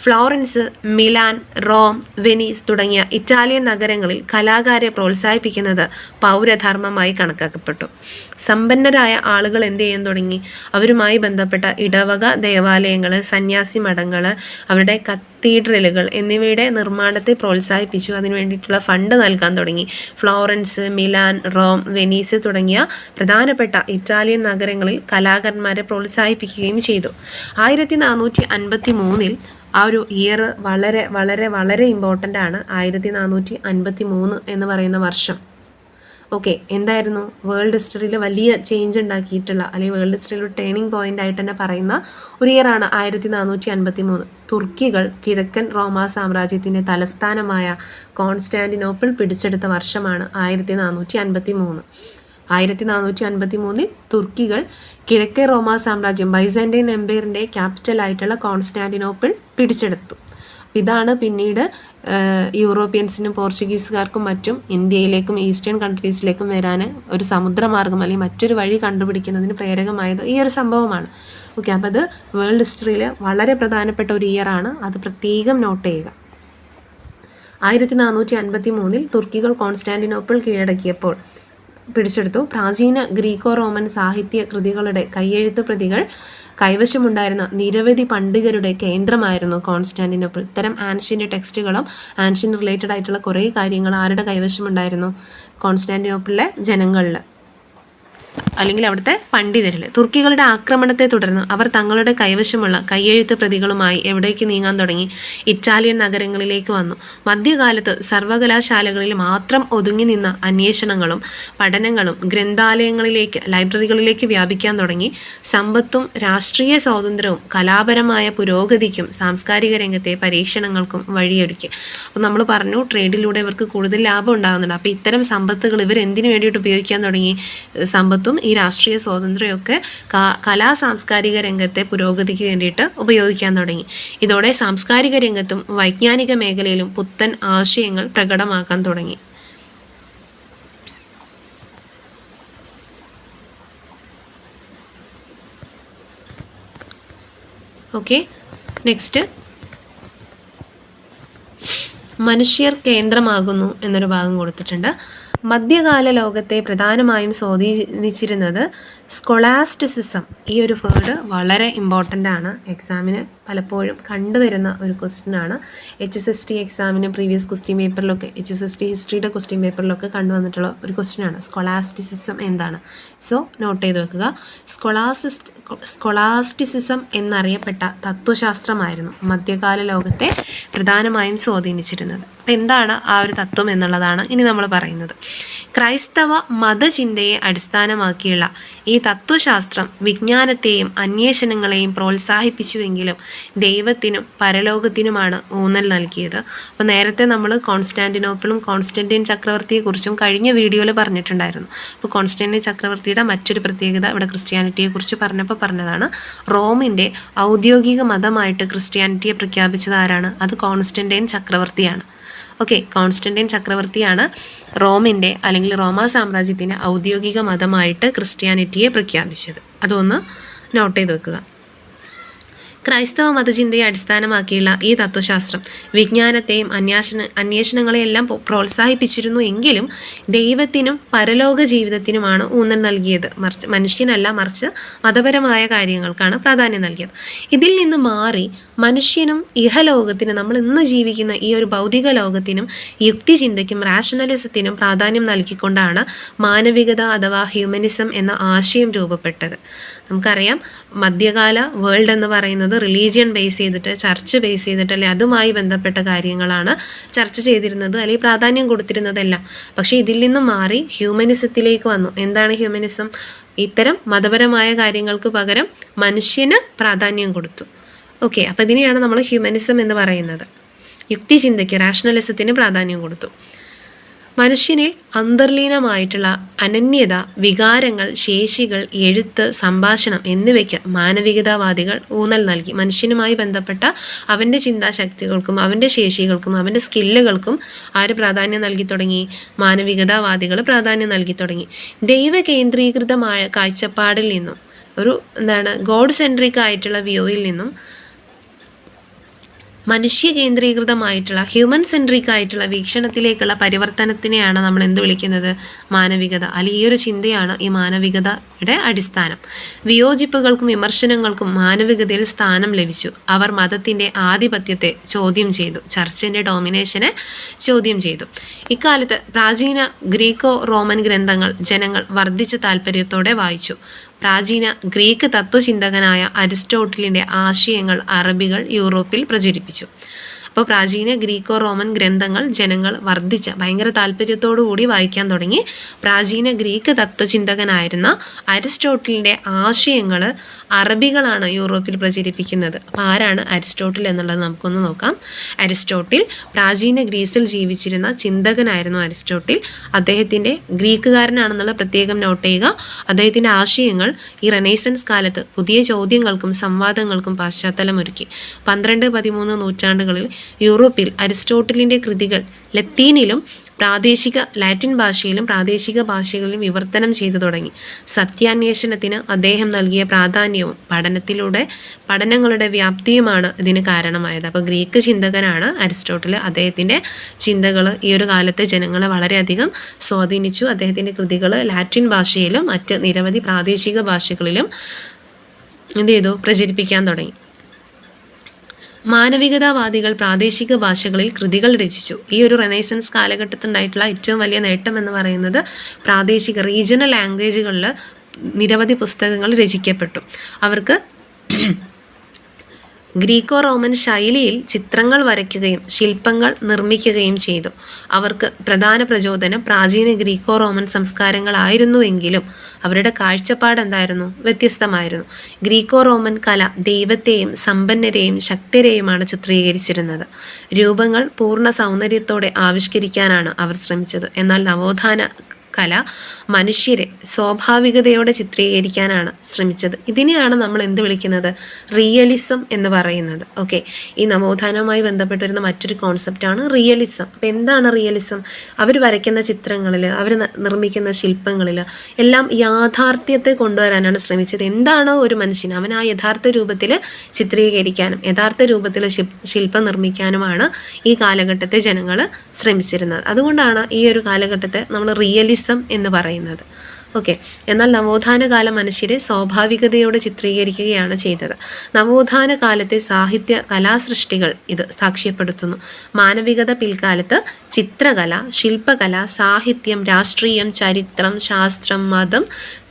ഫ്ലോറൻസ്, മിലാൻ, റോം, വെനീസ് തുടങ്ങിയ ഇറ്റാലിയൻ നഗരങ്ങളിൽ കലാകാരെ പ്രോത്സാഹിപ്പിക്കുന്നത് പൗരധർമ്മമായി കണക്കാക്കപ്പെട്ടു. സമ്പന്നരായ ആളുകൾ എന്ത് ചെയ്യാൻ തുടങ്ങി, അവരുമായി ബന്ധപ്പെട്ട ഇടവക ദേവാലയങ്ങൾ, സന്യാസി മഠങ്ങൾ, അവരുടെ കത്തീഡ്രലുകൾ എന്നിവയുടെ നിർമ്മാണത്തെ പ്രോത്സാഹിപ്പിച്ചു. അതിനു വേണ്ടിയിട്ടുള്ള ഫണ്ട് നൽകാൻ തുടങ്ങി. ഫ്ലോറൻസ്, മിലാൻ, റോം, വെനീസ് തുടങ്ങിയ പ്രധാനപ്പെട്ട ഇറ്റാലിയൻ നഗരങ്ങളിൽ കലാകാരന്മാരെ പ്രോത്സാഹിപ്പിക്കുകയും ചെയ്തു. 1453 ആ ഒരു ഇയർ വളരെ വളരെ വളരെ ഇമ്പോർട്ടൻ്റ് ആണ്. 1453 എന്ന് പറയുന്ന വർഷം. ഓക്കെ, എന്തായിരുന്നു വേൾഡ് ഹിസ്റ്ററിയിൽ വലിയ ചേഞ്ച് ഉണ്ടാക്കിയിട്ടുള്ള, അല്ലെങ്കിൽ വേൾഡ് ഹിസ്റ്ററിയിൽ ഒരു ടേണിംഗ് പോയിന്റ് ആയിട്ട് തന്നെ പറയുന്ന ഒരു ഇയറാണ് 1453. തുർക്കികൾ കിഴക്കൻ റോമാ സാമ്രാജ്യത്തിൻ്റെ തലസ്ഥാനമായ കോൺസ്റ്റാന്റിനോപ്പിൾ പിടിച്ചെടുത്ത വർഷമാണ് 1453. 1453 തുർക്കികൾ കിഴക്കേ റോമാ സാമ്രാജ്യം, ബൈസാന്റൈൻ എംപയറിൻ്റെ ക്യാപിറ്റലായിട്ടുള്ള കോൺസ്റ്റാന്റിനോപ്പിൾ പിടിച്ചെടുത്തു. ഇതാണ് പിന്നീട് യൂറോപ്യൻസിനും പോർച്ചുഗീസുകാർക്കും മറ്റും ഇന്ത്യയിലേക്കും ഈസ്റ്റേൺ കൺട്രീസിലേക്കും വരാൻ ഒരു സമുദ്രമാർഗം അല്ലെങ്കിൽ മറ്റൊരു വഴി കണ്ടുപിടിക്കുന്നതിന് പ്രേരകമായത് ഈ ഒരു സംഭവമാണ്. ഓക്കെ, അപ്പോൾ അത് വേൾഡ് ഹിസ്റ്ററിയിൽ വളരെ പ്രധാനപ്പെട്ട ഒരു ഇയറാണ്. അത് പ്രത്യേകം നോട്ട് ചെയ്യുക. 1453 തുർക്കികൾ കോൺസ്റ്റാന്റിനോപ്പിൾ പിടിച്ചെടുത്തു. പ്രാചീന ഗ്രീക്കോ റോമൻ സാഹിത്യ കൃതികളുടെ കൈയെഴുത്ത് പ്രതികൾ കൈവശമുണ്ടായിരുന്ന നിരവധി പണ്ഡിതരുടെ കേന്ദ്രമായിരുന്നു കോൺസ്റ്റാന്റിനോപ്പിൾ. ഇത്തരം ആൻഷ്യൻ്റ് ടെക്സ്റ്റുകളും ആൻഷ്യൻ്റ് റിലേറ്റഡ് ആയിട്ടുള്ള കുറേ കാര്യങ്ങൾ ആരുടെ കൈവശമുണ്ടായിരുന്നു, കോൺസ്റ്റാന്റിനോപ്പിളിലെ ജനങ്ങളിൽ അല്ലെങ്കിൽ അവിടുത്തെ പണ്ഡിതരിൽ. തുർക്കികളുടെ ആക്രമണത്തെ തുടർന്ന് അവർ തങ്ങളുടെ കൈവശമുള്ള കൈയെഴുത്ത് പ്രതികളുമായി എവിടേക്ക് നീങ്ങാൻ തുടങ്ങി, ഇറ്റാലിയൻ നഗരങ്ങളിലേക്ക് വന്നു. മധ്യകാലത്ത് സർവകലാശാലകളിൽ മാത്രം ഒതുങ്ങി നിന്ന അന്വേഷണങ്ങളും പഠനങ്ങളും ലൈബ്രറികളിലേക്ക് വ്യാപിക്കാൻ തുടങ്ങി. സമ്പത്തും രാഷ്ട്രീയ സ്വാതന്ത്ര്യവും കലാപരമായ പുരോഗതിക്കും സാംസ്കാരിക രംഗത്തെ പരീക്ഷണങ്ങൾക്കും വഴിയൊരുക്കി. അപ്പോൾ നമ്മൾ പറഞ്ഞു, ട്രേഡിലൂടെ ഇവർക്ക് കൂടുതൽ ലാഭം ഉണ്ടാകുന്നുണ്ട്. അപ്പോൾ ഇത്തരം സമ്പത്തുകൾ ഇവർ എന്തിനു വേണ്ടിയിട്ട് ഉപയോഗിക്കാൻ തുടങ്ങി, സമ്പത്തും ഈ രാഷ്ട്രീയ സ്വാതന്ത്ര്യമൊക്കെ കലാ സാംസ്കാരിക രംഗത്തെ പുരോഗതിക്ക് വേണ്ടിയിട്ട് ഉപയോഗിക്കാൻ തുടങ്ങി. ഇതോടെ സാംസ്കാരിക രംഗത്തും വൈജ്ഞാനിക മേഖലയിലും പുത്തൻ ആശയങ്ങൾ പ്രകടമാക്കാൻ തുടങ്ങി. ഓക്കെ, നെക്സ്റ്റ് മനുഷ്യർ കേന്ദ്രമാകുന്നു എന്നൊരു ഭാഗം കൊടുത്തിട്ടുണ്ട്. മധ്യകാല ലോകത്തെ പ്രധാനമായും സ്വാധീനിച്ചിരുന്നത് സ്കോളാസ്റ്റിസിസം. ഈ ഒരു വേർഡ് വളരെ ഇമ്പോർട്ടൻ്റ് ആണ്. എക്സാമിന് പലപ്പോഴും കണ്ടുവരുന്ന ഒരു ക്വസ്റ്റ്യൻ ആണ്. HSST എക്സാമിന് പ്രീവിയസ് ക്വസ്റ്റ്യൻ പേപ്പറിലൊക്കെ, HSST ഹിസ്റ്ററിയുടെ ക്വസ്റ്റ്യൻ പേപ്പറിലൊക്കെ കണ്ടുവന്നിട്ടുള്ള ഒരു ക്വസ്റ്റ്യൻ ആണ്. സ്കോളാസ്റ്റിസിസം എന്താണ്? സോ നോട്ട് ചെയ്ത് വെക്കുക. സ്കോളാസ്റ്റിസിസം എന്നറിയപ്പെട്ട തത്വശാസ്ത്രമായിരുന്നു മധ്യകാല ലോകത്തെ പ്രധാനമായും സ്വാധീനിച്ചിരുന്നത്. അപ്പം എന്താണ് ആ ഒരു തത്വം എന്നുള്ളതാണ് ഇനി നമ്മൾ പറയുന്നത്. ക്രൈസ്തവ മതചിന്തയെ അടിസ്ഥാനമാക്കിയുള്ള ഈ തത്വശാസ്ത്രം വിജ്ഞാനത്തെയും അന്വേഷണങ്ങളെയും പ്രോത്സാഹിപ്പിച്ചുവെങ്കിലും ദൈവത്തിനും പരലോകത്തിനുമാണ് ഊന്നൽ നൽകിയത്. അപ്പോൾ നേരത്തെ നമ്മൾ കോൺസ്റ്റാന്റിനോപ്പിളും കോൺസ്റ്റന്റൈൻ ചക്രവർത്തിയെക്കുറിച്ചും കഴിഞ്ഞ വീഡിയോയിൽ പറഞ്ഞിട്ടുണ്ടായിരുന്നു. അപ്പോൾ കോൺസ്റ്റന്റൈൻ ചക്രവർത്തിയുടെ മറ്റൊരു പ്രത്യേകത ഇവിടെ ക്രിസ്ത്യാനിറ്റിയെക്കുറിച്ച് പറഞ്ഞപ്പോൾ പറഞ്ഞതാണ്, റോമിൻ്റെ ഔദ്യോഗിക മതമായിട്ട് ക്രിസ്ത്യാനിറ്റിയെ പ്രഖ്യാപിച്ചത് ആരാണ്? അത് കോൺസ്റ്റന്റൈൻ ചക്രവർത്തിയാണ്. ഓക്കെ, കോൺസ്റ്റന്റൈൻ ചക്രവർത്തിയാണ് റോമിൻ്റെ അല്ലെങ്കിൽ റോമാ സാമ്രാജ്യത്തിൻ്റെ ഔദ്യോഗിക മതമായിട്ട് ക്രിസ്ത്യാനിറ്റിയെ പ്രഖ്യാപിച്ചത്. അതൊന്ന് നോട്ട് ചെയ്ത് വെക്കുക. ക്രൈസ്തവ മതചിന്തയെ അടിസ്ഥാനമാക്കിയുള്ള ഈ തത്വശാസ്ത്രം വിജ്ഞാനത്തെയും അന്വേഷണങ്ങളെയെല്ലാം പ്രോത്സാഹിപ്പിച്ചിരുന്നു എങ്കിലും ദൈവത്തിനും പരലോക ജീവിതത്തിനുമാണ് ഊന്നൽ നൽകിയത്. മനുഷ്യനല്ല, മറിച്ച് മതപരമായ കാര്യങ്ങൾക്കാണ് പ്രാധാന്യം നൽകിയത്. ഇതിൽ നിന്ന് മാറി മനുഷ്യനും ഇഹലോകത്തിനും, നമ്മൾ ഇന്ന് ജീവിക്കുന്ന ഈ ഒരു ഭൗതിക ലോകത്തിനും യുക്തിചിന്തയ്ക്കും റാഷണലിസത്തിനും പ്രാധാന്യം നൽകിക്കൊണ്ടാണ് മാനവികത അഥവാ ഹ്യൂമനിസം എന്ന ആശയം രൂപപ്പെട്ടത്. നമുക്കറിയാം, മധ്യകാല വേൾഡ് എന്ന് പറയുന്നത് റിലീജിയൻ ബേസ് ചെയ്തിട്ട്, ചർച്ച് ബേസ് ചെയ്തിട്ട്, അല്ലെ അതുമായി ബന്ധപ്പെട്ട കാര്യങ്ങളാണ് ചർച്ച ചെയ്തിരുന്നത്, അല്ലെങ്കിൽ പ്രാധാന്യം കൊടുത്തിരുന്നതെല്ലാം. പക്ഷേ ഇതിൽ നിന്നും മാറി ഹ്യൂമനിസത്തിലേക്ക് വന്നു. എന്താണ് ഹ്യൂമനിസം? ഇത്തരം മതപരമായ കാര്യങ്ങൾക്ക് പകരം മനുഷ്യന് പ്രാധാന്യം കൊടുത്തു. ഓക്കെ, അപ്പോൾ ഇതിനെയാണ് നമ്മൾ ഹ്യൂമനിസം എന്ന് പറയുന്നത്. യുക്തിചിന്തയ്ക്ക്, റാഷണലിസത്തിന് പ്രാധാന്യം കൊടുത്തു. മനുഷ്യനിൽ അന്തർലീനമായിട്ടുള്ള അനന്യത, വികാരങ്ങൾ, ശേഷികൾ, എഴുത്ത്, സംഭാഷണം എന്നിവയ്ക്ക് മാനവികതാവാദികൾ ഊന്നൽ നൽകി. മനുഷ്യനുമായി ബന്ധപ്പെട്ട അവൻ്റെ ചിന്താശക്തികൾക്കും അവൻ്റെ ശേഷികൾക്കും അവൻ്റെ സ്കില്ലുകൾക്കും ആര് പ്രാധാന്യം നൽകി തുടങ്ങി? മാനവികതാവാദികൾ പ്രാധാന്യം നൽകി തുടങ്ങി. ദൈവകേന്ദ്രീകൃതമായ കാഴ്ചപ്പാടിൽ നിന്നും, ഒരു ഗോഡ് സെൻട്രിക് ആയിട്ടുള്ള വ്യൂയിൽ നിന്നും മനുഷ്യ കേന്ദ്രീകൃതമായിട്ടുള്ള ഹ്യൂമൻ സെൻട്രിക് ആയിട്ടുള്ള വീക്ഷണത്തിലേക്കുള്ള പരിവർത്തനത്തിനെയാണ് നമ്മൾ എന്ത് വിളിക്കുന്നത്? മാനവികത. അല്ലെങ്കിൽ ഈ ഒരു ചിന്തയാണ് ഈ മാനവികതയുടെ അടിസ്ഥാനം. വിയോജിപ്പുകൾക്കും വിമർശനങ്ങൾക്കും മാനവികതയിൽ സ്ഥാനം ലഭിച്ചു. അവർ മതത്തിൻ്റെ ആധിപത്യത്തെ ചോദ്യം ചെയ്തു, ചർച്ചിൻ്റെ ഡോമിനേഷനെ ചോദ്യം ചെയ്തു. ഇക്കാലത്ത് പ്രാചീന ഗ്രീക്കോ റോമൻ ഗ്രന്ഥങ്ങൾ ജനങ്ങൾ വർദ്ധിച്ച താല്പര്യത്തോടെ വായിച്ചു. പ്രാചീന ഗ്രീക്ക് തത്വചിന്തകനായ അരിസ്റ്റോട്ടിലിൻ്റെ ആശയങ്ങൾ അറബികൾ യൂറോപ്പിൽ പ്രചരിപ്പിച്ചു. അപ്പോൾ പ്രാചീന ഗ്രീക്കോ റോമൻ ഗ്രന്ഥങ്ങൾ ജനങ്ങൾ ഭയങ്കര താല്പര്യത്തോടുകൂടി വായിക്കാൻ തുടങ്ങി. പ്രാചീന ഗ്രീക്ക് തത്വചിന്തകനായിരുന്ന അരിസ്റ്റോട്ടിലിൻ്റെ ആശയങ്ങൾ അറബികളാണ് യൂറോപ്പിൽ പ്രചരിപ്പിക്കുന്നത്. അപ്പോൾ ആരാണ് അരിസ്റ്റോട്ടിൽ എന്നുള്ളത് നമുക്കൊന്ന് നോക്കാം. അരിസ്റ്റോട്ടിൽ പ്രാചീന ഗ്രീസിൽ ജീവിച്ചിരുന്ന ചിന്തകനായിരുന്നു അരിസ്റ്റോട്ടിൽ. അദ്ദേഹത്തിൻ്റെ ഗ്രീക്കുകാരനാണെന്നുള്ള പ്രത്യേകം നോട്ട് ചെയ്യുക. അദ്ദേഹത്തിൻ്റെ ആശയങ്ങൾ ഈ റെനൈസൻസ് കാലത്ത് പുതിയ ചോദ്യങ്ങൾക്കും സംവാദങ്ങൾക്കും പശ്ചാത്തലമൊരുക്കി. 12-13 നൂറ്റാണ്ടുകളിൽ യൂറോപ്പിൽ അരിസ്റ്റോട്ടിലിൻ്റെ കൃതികൾ ലത്തീനിലും ലാറ്റിൻ ഭാഷയിലും പ്രാദേശിക ഭാഷകളിലും വിവർത്തനം ചെയ്തു തുടങ്ങി. സത്യാന്വേഷണത്തിന് അദ്ദേഹം നൽകിയ പ്രാധാന്യവും പഠനങ്ങളുടെ വ്യാപ്തിയുമാണ് ഇതിന് കാരണമായത്. അപ്പോൾ ഗ്രീക്ക് ചിന്തകനാണ് അരിസ്റ്റോട്ടിൽ. അദ്ദേഹത്തിൻ്റെ ചിന്തകൾ ഈ ഒരു കാലത്തെ ജനങ്ങളെ വളരെയധികം സ്വാധീനിച്ചു. അദ്ദേഹത്തിൻ്റെ കൃതികൾ ലാറ്റിൻ ഭാഷയിലും മറ്റ് നിരവധി പ്രാദേശിക ഭാഷകളിലും പ്രചരിപ്പിക്കാൻ തുടങ്ങി. മാനവികതാവാദികൾ പ്രാദേശിക ഭാഷകളിൽ കൃതികൾ രചിച്ചു. ഈ ഒരു റെനൈസൻസ് കാലഘട്ടത്തിലുണ്ടായിട്ടുള്ള ഏറ്റവും വലിയ നേട്ടം എന്ന് പറയുന്നത് റീജിയണൽ ലാംഗ്വേജുകളിൽ നിരവധി പുസ്തകങ്ങൾ രചിക്കപ്പെട്ടു. അവർക്ക് ഗ്രീക്കോ റോമൻ ശൈലിയിൽ ചിത്രങ്ങൾ വരയ്ക്കുകയും ശില്പങ്ങൾ നിർമ്മിക്കുകയും ചെയ്തു. അവർക്ക് പ്രധാന പ്രചോദനം പ്രാചീന ഗ്രീക്കോ റോമൻ സംസ്കാരങ്ങളായിരുന്നുവെങ്കിലും അവരുടെ കാഴ്ചപ്പാട് എന്തായിരുന്നു? വ്യത്യസ്തമായിരുന്നു. ഗ്രീക്കോ റോമൻ കല ദൈവത്തെയും സമ്പന്നരെയും ശക്തരെയുമാണ് ചിത്രീകരിച്ചിരുന്നത്. രൂപങ്ങൾ പൂർണ്ണ സൗന്ദര്യത്തോടെ ആവിഷ്കരിക്കാനാണ് അവർ ശ്രമിച്ചത്. എന്നാൽ നവോത്ഥാന കല മനുഷ്യരെ സ്വാഭാവികതയോടെ ചിത്രീകരിക്കാനാണ് ശ്രമിച്ചത്. ഇതിനെയാണ് നമ്മൾ എന്ത് വിളിക്കുന്നത്? റിയലിസം എന്ന് പറയുന്നത്. ഓക്കെ, ഈ നവോത്ഥാനവുമായി ബന്ധപ്പെട്ടിരുന്ന മറ്റൊരു കോൺസെപ്റ്റാണ് റിയലിസം. അപ്പോൾ എന്താണ് റിയലിസം? അവർ വരയ്ക്കുന്ന ചിത്രങ്ങളിൽ, അവർ നിർമ്മിക്കുന്ന ശില്പങ്ങളിൽ എല്ലാം യാഥാർത്ഥ്യത്തെ കൊണ്ടുവരാനാണ് ശ്രമിച്ചത്. എന്താണോ ഒരു മനുഷ്യൻ, അവൻ ആ യഥാർത്ഥ രൂപത്തിൽ ചിത്രീകരിക്കാനും യഥാർത്ഥ രൂപത്തിൽ ശില്പം നിർമ്മിക്കാനുമാണ് ഈ കാലഘട്ടത്തെ ജനങ്ങൾ ശ്രമിച്ചിരുന്നത്. അതുകൊണ്ടാണ് ഈ ഒരു കാലഘട്ടത്തെ നമ്മൾ റിയലിസം എന്ന് പറയുന്നത്. ഓക്കെ. എന്നാൽ നവോത്ഥാനകാല മനുഷ്യരെ സ്വാഭാവികതയോടെ ചിത്രീകരിക്കുകയാണ് ചെയ്തത്. നവോത്ഥാന കാലത്തെ സാഹിത്യ കലാസൃഷ്ടികൾ ഇത് സാക്ഷ്യപ്പെടുത്തുന്നു. മാനവികത പിൽക്കാലത്ത് ചിത്രകല, ശില്പകല, സാഹിത്യം, രാഷ്ട്രീയം, ചരിത്രം, ശാസ്ത്രം, മതം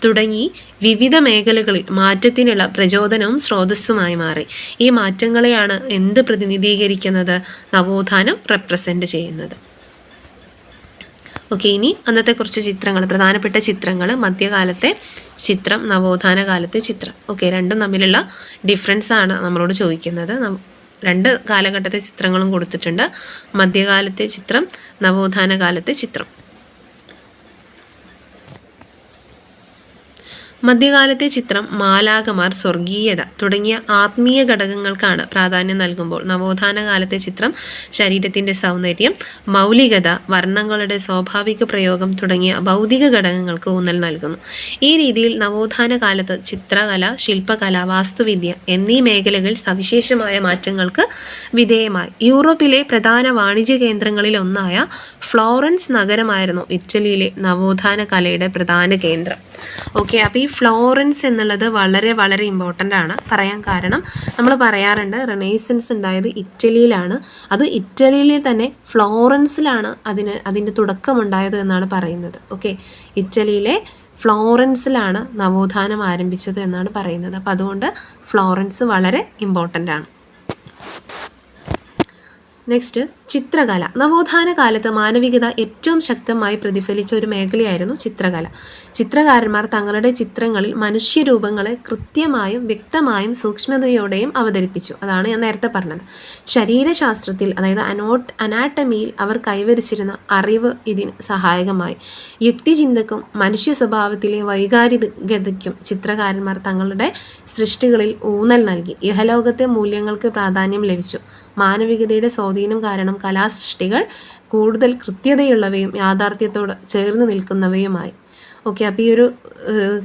തുടങ്ങി വിവിധ മേഖലകളിൽ മാറ്റത്തിനുള്ള പ്രചോദനവും സ്രോതസ്സുമായി മാറി. ഈ മാറ്റങ്ങളെയാണ് എന്ത് പ്രതിനിധീകരിക്കുന്നത്? നവോത്ഥാനം റെപ്രസെൻ്റ് ചെയ്യുന്നത്. ഓക്കെ, ഇനി അന്നത്തെ കുറച്ച് ചിത്രങ്ങൾ, പ്രധാനപ്പെട്ട ചിത്രങ്ങൾ, മധ്യകാലത്തെ ചിത്രം, നവോത്ഥാന കാലത്തെ ചിത്രം. ഓക്കെ, രണ്ടും തമ്മിലുള്ള ഡിഫറൻസ് ആണ് നമ്മളോട് ചോദിക്കുന്നത്. രണ്ട് കാലഘട്ടത്തെ ചിത്രങ്ങളും കൊടുത്തിട്ടുണ്ട്. മധ്യകാലത്തെ ചിത്രം, നവോത്ഥാന കാലത്തെ ചിത്രം. മധ്യകാലത്തെ ചിത്രം മാലാഖമാർ, സ്വർഗീയത തുടങ്ങിയ ആത്മീയ ഘടകങ്ങൾക്കാണ് പ്രാധാന്യം നൽകുമ്പോൾ നവോത്ഥാന കാലത്തെ ചിത്രം ശരീരത്തിൻ്റെ സൗന്ദര്യം, മൗലികത, വർണ്ണങ്ങളുടെ സ്വാഭാവിക പ്രയോഗം തുടങ്ങിയ ഭൗതിക ഘടകങ്ങൾക്ക് ഊന്നൽ നൽകുന്നു. ഈ രീതിയിൽ നവോത്ഥാന കാലത്ത് ചിത്രകല, ശില്പകല, വാസ്തുവിദ്യ എന്നീ മേഖലകൾ സവിശേഷമായ മാറ്റങ്ങൾക്ക് വിധേയമായി. യൂറോപ്പിലെ പ്രധാന വാണിജ്യ കേന്ദ്രങ്ങളിൽ ഒന്നായ ഫ്ലോറൻസ് നഗരമായിരുന്നു ഇറ്റലിയിലെ നവോത്ഥാന കലയുടെ പ്രധാന കേന്ദ്രം. ഓക്കെ, അപ്പോൾ ഈ ഫ്ലോറൻസ് എന്നുള്ളത് വളരെ വളരെ ഇമ്പോർട്ടൻ്റ് ആണ് പറയാൻ. കാരണം നമ്മൾ പറയാറുണ്ട് റെനൈസൻസ് ഉണ്ടായത് ഇറ്റലിയിലാണ്. അത് ഇറ്റലിയിലെ തന്നെ ഫ്ലോറൻസിലാണ് അതിൻ്റെ തുടക്കമുണ്ടായത് എന്നാണ് പറയുന്നത്. ഓക്കെ, ഇറ്റലിയിലെ ഫ്ലോറൻസിലാണ് നവോത്ഥാനം ആരംഭിച്ചത് എന്നാണ് പറയുന്നത്. അപ്പോൾ അതുകൊണ്ട് ഫ്ലോറൻസ് വളരെ ഇമ്പോർട്ടൻ്റ് ആണ്. നെക്സ്റ്റ്, ചിത്രകല. നവോത്ഥാന കാലത്ത് മാനവികത ഏറ്റവും ശക്തമായി പ്രതിഫലിച്ച ഒരു മേഖലയായിരുന്നു ചിത്രകല. ചിത്രകാരന്മാർ തങ്ങളുടെ ചിത്രങ്ങളിൽ മനുഷ്യരൂപങ്ങളെ കൃത്യമായും വ്യക്തമായും സൂക്ഷ്മതയോടെയും അവതരിപ്പിച്ചു. അതാണ് ഞാൻ നേരത്തെ പറഞ്ഞത്. ശരീരശാസ്ത്രത്തിൽ, അതായത് അനാട്ടമിയിൽ അവർ കൈവരിച്ചിരുന്ന അറിവ് ഇതിന് സഹായകമായി. യുക്തിചിന്തക്കും മനുഷ്യ സ്വഭാവത്തിലെ വൈകാരികതയ്ക്കും ചിത്രകാരന്മാർ തങ്ങളുടെ സൃഷ്ടികളിൽ ഊന്നൽ നൽകി. ഇഹലോകത്തെ മൂല്യങ്ങൾക്ക് പ്രാധാന്യം ലഭിച്ചു. മാനവികതയുടെ സ്വാധീനം കാരണം കലാസൃഷ്ടികൾ കൂടുതൽ കൃത്യതയുള്ളവയും യാഥാർത്ഥ്യത്തോട് ചേർന്ന് നിൽക്കുന്നവയുമായി. ഓക്കെ, അപ്പോൾ ഈ ഒരു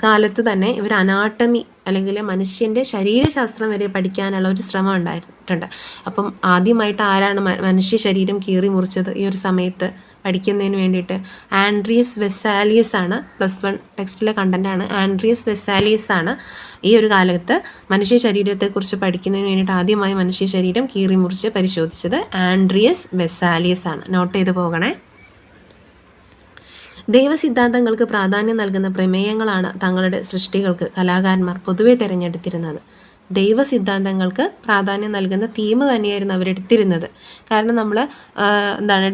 കാലത്ത് തന്നെ ഇവർ അനാട്ടമി അല്ലെങ്കിൽ മനുഷ്യൻ്റെ ശരീരശാസ്ത്രം വരെ പഠിക്കാനുള്ള ഒരു ശ്രമം ഉണ്ടായിട്ടുണ്ട്. അപ്പം ആദ്യമായിട്ട് ആരാണ് മനുഷ്യ ശരീരം കീറി മുറിച്ചത് ഈ ഒരു സമയത്ത് പഠിക്കുന്നതിന് വേണ്ടിയിട്ട്? ആൻഡ്രിയസ് വെസാലിയസ് ആണ്. +1 ടെക്സ്റ്റിലെ കണ്ടൻ്റാണ്. ആൻഡ്രിയസ് വെസാലിയസ് ആണ് ഈ ഒരു കാലത്ത് മനുഷ്യ ശരീരത്തെക്കുറിച്ച് പഠിക്കുന്നതിന് വേണ്ടിയിട്ട് ആദ്യമായി മനുഷ്യ ശരീരം കീറി മുറിച്ച് പരിശോധിച്ചത് ആൻഡ്രിയസ് വെസാലിയസ് ആണ്. നോട്ട് ചെയ്ത് പോകണേ. ദൈവസിദ്ധാന്തങ്ങൾക്ക് പ്രാധാന്യം നൽകുന്ന പ്രമേയങ്ങളാണ് തങ്ങളുടെ സൃഷ്ടികൾക്ക് കലാകാരന്മാർ പൊതുവെ തിരഞ്ഞെടുത്തിരുന്നത്. ദൈവസിദ്ധാന്തങ്ങൾക്ക് പ്രാധാന്യം നൽകുന്ന തീം തന്നെയായിരുന്നു അവരെടുത്തിരുന്നത്. കാരണം നമ്മൾ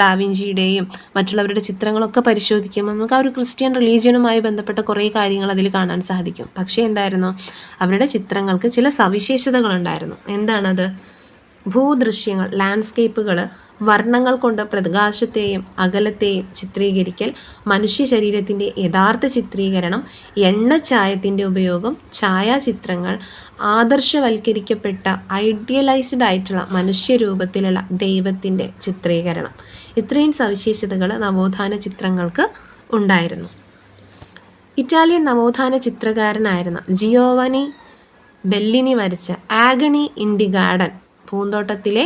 ഡാവിഞ്ചിയുടെയും മറ്റുള്ളവരുടെ ചിത്രങ്ങളൊക്കെ പരിശോധിക്കുമ്പോൾ നമുക്ക് ആ ഒരു ക്രിസ്ത്യൻ റിലീജിയനുമായി ബന്ധപ്പെട്ട കുറേ കാര്യങ്ങൾ അതിൽ കാണാൻ സാധിക്കും. പക്ഷേ എന്തായിരുന്നു, അവരുടെ ചിത്രങ്ങൾക്ക് ചില സവിശേഷതകളുണ്ടായിരുന്നു. എന്താണത്? ഭൂദൃശ്യങ്ങൾ, ലാൻഡ്സ്കേപ്പുകൾ, വർണ്ണങ്ങൾ കൊണ്ട് പ്രകാശത്തെയും അകലത്തെയും ചിത്രീകരിക്കൽ, മനുഷ്യ ശരീരത്തിൻ്റെ യഥാർത്ഥ ചിത്രീകരണം, എണ്ണച്ചായത്തിൻ്റെ ഉപയോഗം, ഛായാചിത്രങ്ങൾ, ആദർശവൽക്കരിക്കപ്പെട്ട ഐഡിയലൈസ്ഡ് ആയിട്ടുള്ള മനുഷ്യരൂപത്തിലുള്ള ദൈവത്തിൻ്റെ ചിത്രീകരണം. ഇത്രയും സവിശേഷതകൾ നവോത്ഥാന ചിത്രങ്ങൾക്ക് ഉണ്ടായിരുന്നു. ഇറ്റാലിയൻ നവോത്ഥാന ചിത്രകാരനായിരുന്ന ജിയോവനി ബെല്ലിനി വരച്ച ആഗണി ഇൻ ദി ഗാർഡൻ, പൂന്തോട്ടത്തിലെ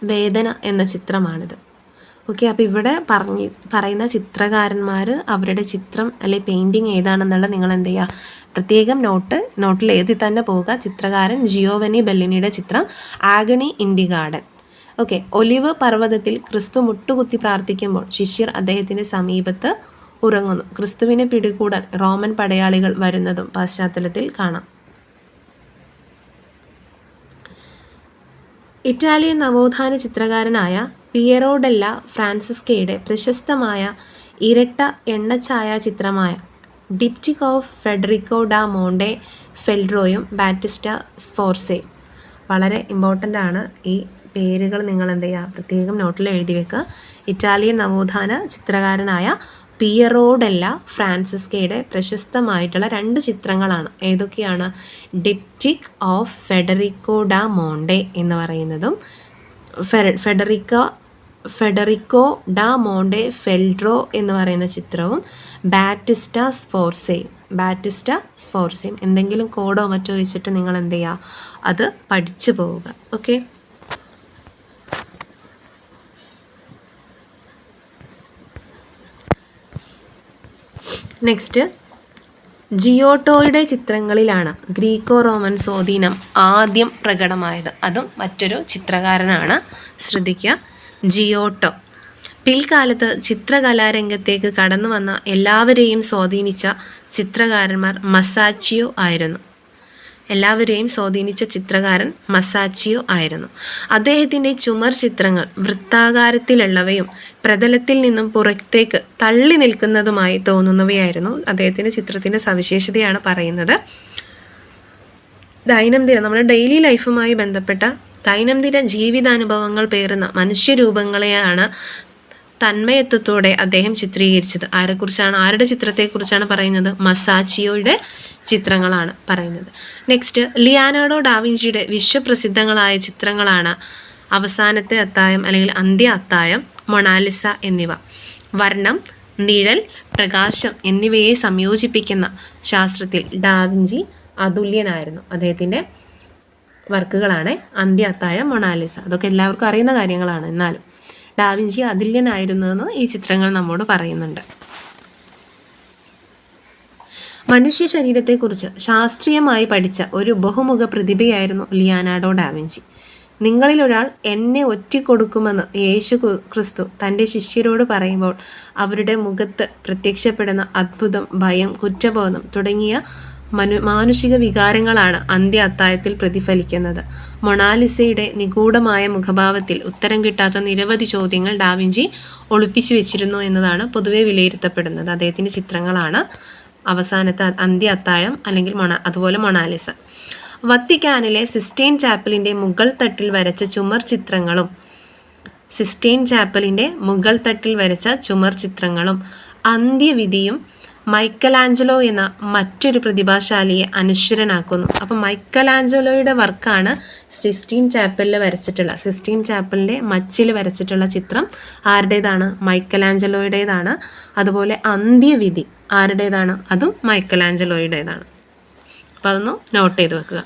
വേദന എന്ന ചിത്രമാണിത്. ഓക്കെ, അപ്പോൾ ഇവിടെ പറയുന്ന ചിത്രകാരന്മാർ അവരുടെ ചിത്രം അല്ലെ പെയിൻറ്റിങ് ഏതാണെന്നുള്ളത് നിങ്ങൾ എന്ത് ചെയ്യുക, പ്രത്യേകം നോട്ടിൽ എഴുതി തന്നെ പോവുക. ചിത്രകാരൻ ജിയോവനി ബെല്ലിനിയുടെ ചിത്രം agony in the garden. Okay, olive പർവ്വതത്തിൽ ക്രിസ്തു മുട്ടുകുത്തി പ്രാർത്ഥിക്കുമ്പോൾ ശിഷ്യർ അദ്ദേഹത്തിൻ്റെ സമീപത്ത് ഉറങ്ങുന്നു. ക്രിസ്തുവിനെ പിടികൂടാൻ റോമൻ പടയാളികൾ വരുന്നതും പശ്ചാത്തലത്തിൽ കാണാം. ഇറ്റാലിയൻ നവോത്ഥാന ചിത്രകാരനായ പിയറോ ഡെല്ല ഫ്രാൻസിസ്കയുടെ പ്രശസ്തമായ ഇരട്ട എണ്ണഛായാചിത്രമായ ഡിപ്റ്റിക് ഓഫ് ഫെഡറിക്കോ ഡാ മോണ്ടെ ഫെൽഡ്രോയും ബാറ്റിസ്റ്റ സ്ഫോർസയും വളരെ ഇമ്പോർട്ടൻ്റ് ആണ്. ഈ പേരുകൾ നിങ്ങൾ എന്ത് ചെയ്യുക, പ്രത്യേകം നോട്ടിൽ എഴുതി വെക്കുക. ഇറ്റാലിയൻ നവോത്ഥാന ചിത്രകാരനായ പിയറോ ഡെല്ല ഫ്രാൻസിസ്കയുടെ പ്രശസ്തമായിട്ടുള്ള 2 ചിത്രങ്ങളാണ്. ഏതൊക്കെയാണ്? ഡിപ്റ്റിക് ഓഫ് ഫെഡറിക്കോ ഡാ മോണ്ടെ എന്ന് പറയുന്നതും ഫെഡറിക്കോ ഡാ മോണ്ടെ ഫെൽഡ്രോ എന്ന് പറയുന്ന ചിത്രവും ബാറ്റിസ്റ്റ സ്ഫോർസയും. എന്തെങ്കിലും കോഡോ മറ്റോ വെച്ചിട്ട് നിങ്ങൾ എന്ത് ചെയ്യുക, അത് പഠിച്ചു പോവുക. ഓക്കെ, നെക്സ്റ്റ്, ജിയോട്ടോയുടെ ചിത്രങ്ങളിലാണ് ഗ്രീക്കോ റോമൻ സ്വാധീനം ആദ്യം പ്രകടമായത്. അതും മറ്റൊരു ചിത്രകാരനാണ്, ശ്രദ്ധിക്കുക, ജിയോട്ടോ. പിൽക്കാലത്ത് ചിത്രകലാരംഗത്തേക്ക് കടന്നു വന്ന എല്ലാവരെയും സ്വാധീനിച്ച ചിത്രകാരന്മാർ മസാച്ചിയോ ആയിരുന്നു. അദ്ദേഹത്തിൻ്റെ ചുമർ ചിത്രങ്ങൾ വൃത്താകാരത്തിലുള്ളവയും പ്രതലത്തിൽ നിന്നും പുറത്തേക്ക് തള്ളി നിൽക്കുന്നതുമായി തോന്നുന്നവയായിരുന്നു. അദ്ദേഹത്തിൻ്റെ ചിത്രത്തിൻ്റെ സവിശേഷതയാണ് പറയുന്നത്. നമ്മുടെ ഡെയിലി ലൈഫുമായി ബന്ധപ്പെട്ട ദൈനംദിന ജീവിതാനുഭവങ്ങൾ പേറുന്ന മനുഷ്യരൂപങ്ങളെയാണ് തന്മയത്വത്തോടെ അദ്ദേഹം ചിത്രീകരിച്ചത്. ആരുടെ ചിത്രത്തെക്കുറിച്ചാണ് പറയുന്നത്? മസാച്ചിയോയുടെ ചിത്രങ്ങളാണ് പറയുന്നത്. നെക്സ്റ്റ്, ലിയാനാർഡോ ഡാവിഞ്ചിയുടെ വിശ്വപ്രസിദ്ധങ്ങളായ ചിത്രങ്ങളാണ് അവസാനത്തെ അത്തായം അല്ലെങ്കിൽ അന്ത്യ അത്തായം, മൊണാലിസ എന്നിവ. വർണ്ണം, നിഴൽ, പ്രകാശം എന്നിവയെ സംയോജിപ്പിക്കുന്ന ശാസ്ത്രത്തിൽ ഡാവിഞ്ചി അതുല്യനായിരുന്നു. അദ്ദേഹത്തിൻ്റെ വർക്കുകളാണ് അന്ത്യ അത്തായം, മൊണാലിസ. അതൊക്കെ എല്ലാവർക്കും അറിയുന്ന കാര്യങ്ങളാണ്. എന്നാലും ഡാവിഞ്ചി അതുല്യനായിരുന്നുവെന്ന് ഈ ചിത്രങ്ങൾ നമ്മോട് പറയുന്നുണ്ട്. മനുഷ്യ ശരീരത്തെക്കുറിച്ച് ശാസ്ത്രീയമായി പഠിച്ച ഒരു ബഹുമുഖ പ്രതിഭയായിരുന്നു ലിയാനാർഡോ ഡാവിഞ്ചി. നിങ്ങളിലൊരാൾ എന്നെ ഒറ്റിക്കൊടുക്കുമെന്ന് യേശു ക്രിസ്തു തൻ്റെ ശിഷ്യരോട് പറയുമ്പോൾ അവരുടെ മുഖത്ത് പ്രത്യക്ഷപ്പെടുന്ന അത്ഭുതം, ഭയം, കുറ്റബോധം തുടങ്ങിയ മാനുഷിക വികാരങ്ങളാണ് അന്ത്യ അത്തായത്തിൽ പ്രതിഫലിക്കുന്നത്. മൊണാലിസയുടെ നിഗൂഢമായ മുഖഭാവത്തിൽ ഉത്തരം കിട്ടാത്ത നിരവധി ചോദ്യങ്ങൾ ഡാവിഞ്ചി ഒളിപ്പിച്ചു വെച്ചിരുന്നു എന്നതാണ് പൊതുവെ വിലയിരുത്തപ്പെടുന്നത്. അദ്ദേഹത്തിൻ്റെ ചിത്രങ്ങളാണ് അവസാനത്തെ അന്ത്യ അത്താഴം അല്ലെങ്കിൽ അതുപോലെ മൊണാലിസ. വത്തിക്കാനിലെ സിസ്റ്റൈൻ ചാപ്പലിൻ്റെ മുകൾ തട്ടിൽ വരച്ച ചുമർ ചിത്രങ്ങളും അന്ത്യവിധിയും മൈക്കലാഞ്ചലോ എന്ന മറ്റൊരു പ്രതിഭാശാലിയെ അനശ്വരനാക്കുന്നു. അപ്പം മൈക്കലാഞ്ചലോയുടെ വർക്കാണ് സിസ്റ്റീൻ ചാപ്പലിൻ്റെ മച്ചിൽ വരച്ചിട്ടുള്ള ചിത്രം ആരുടേതാണ്? മൈക്കലാഞ്ചലോയുടേതാണ്. അതുപോലെ അന്ത്യവിധി ആരുടേതാണ്? അതും മൈക്കലാഞ്ചലോയുടേതാണ്. അപ്പോൾ അതൊന്ന് നോട്ട് ചെയ്ത് വെക്കുക.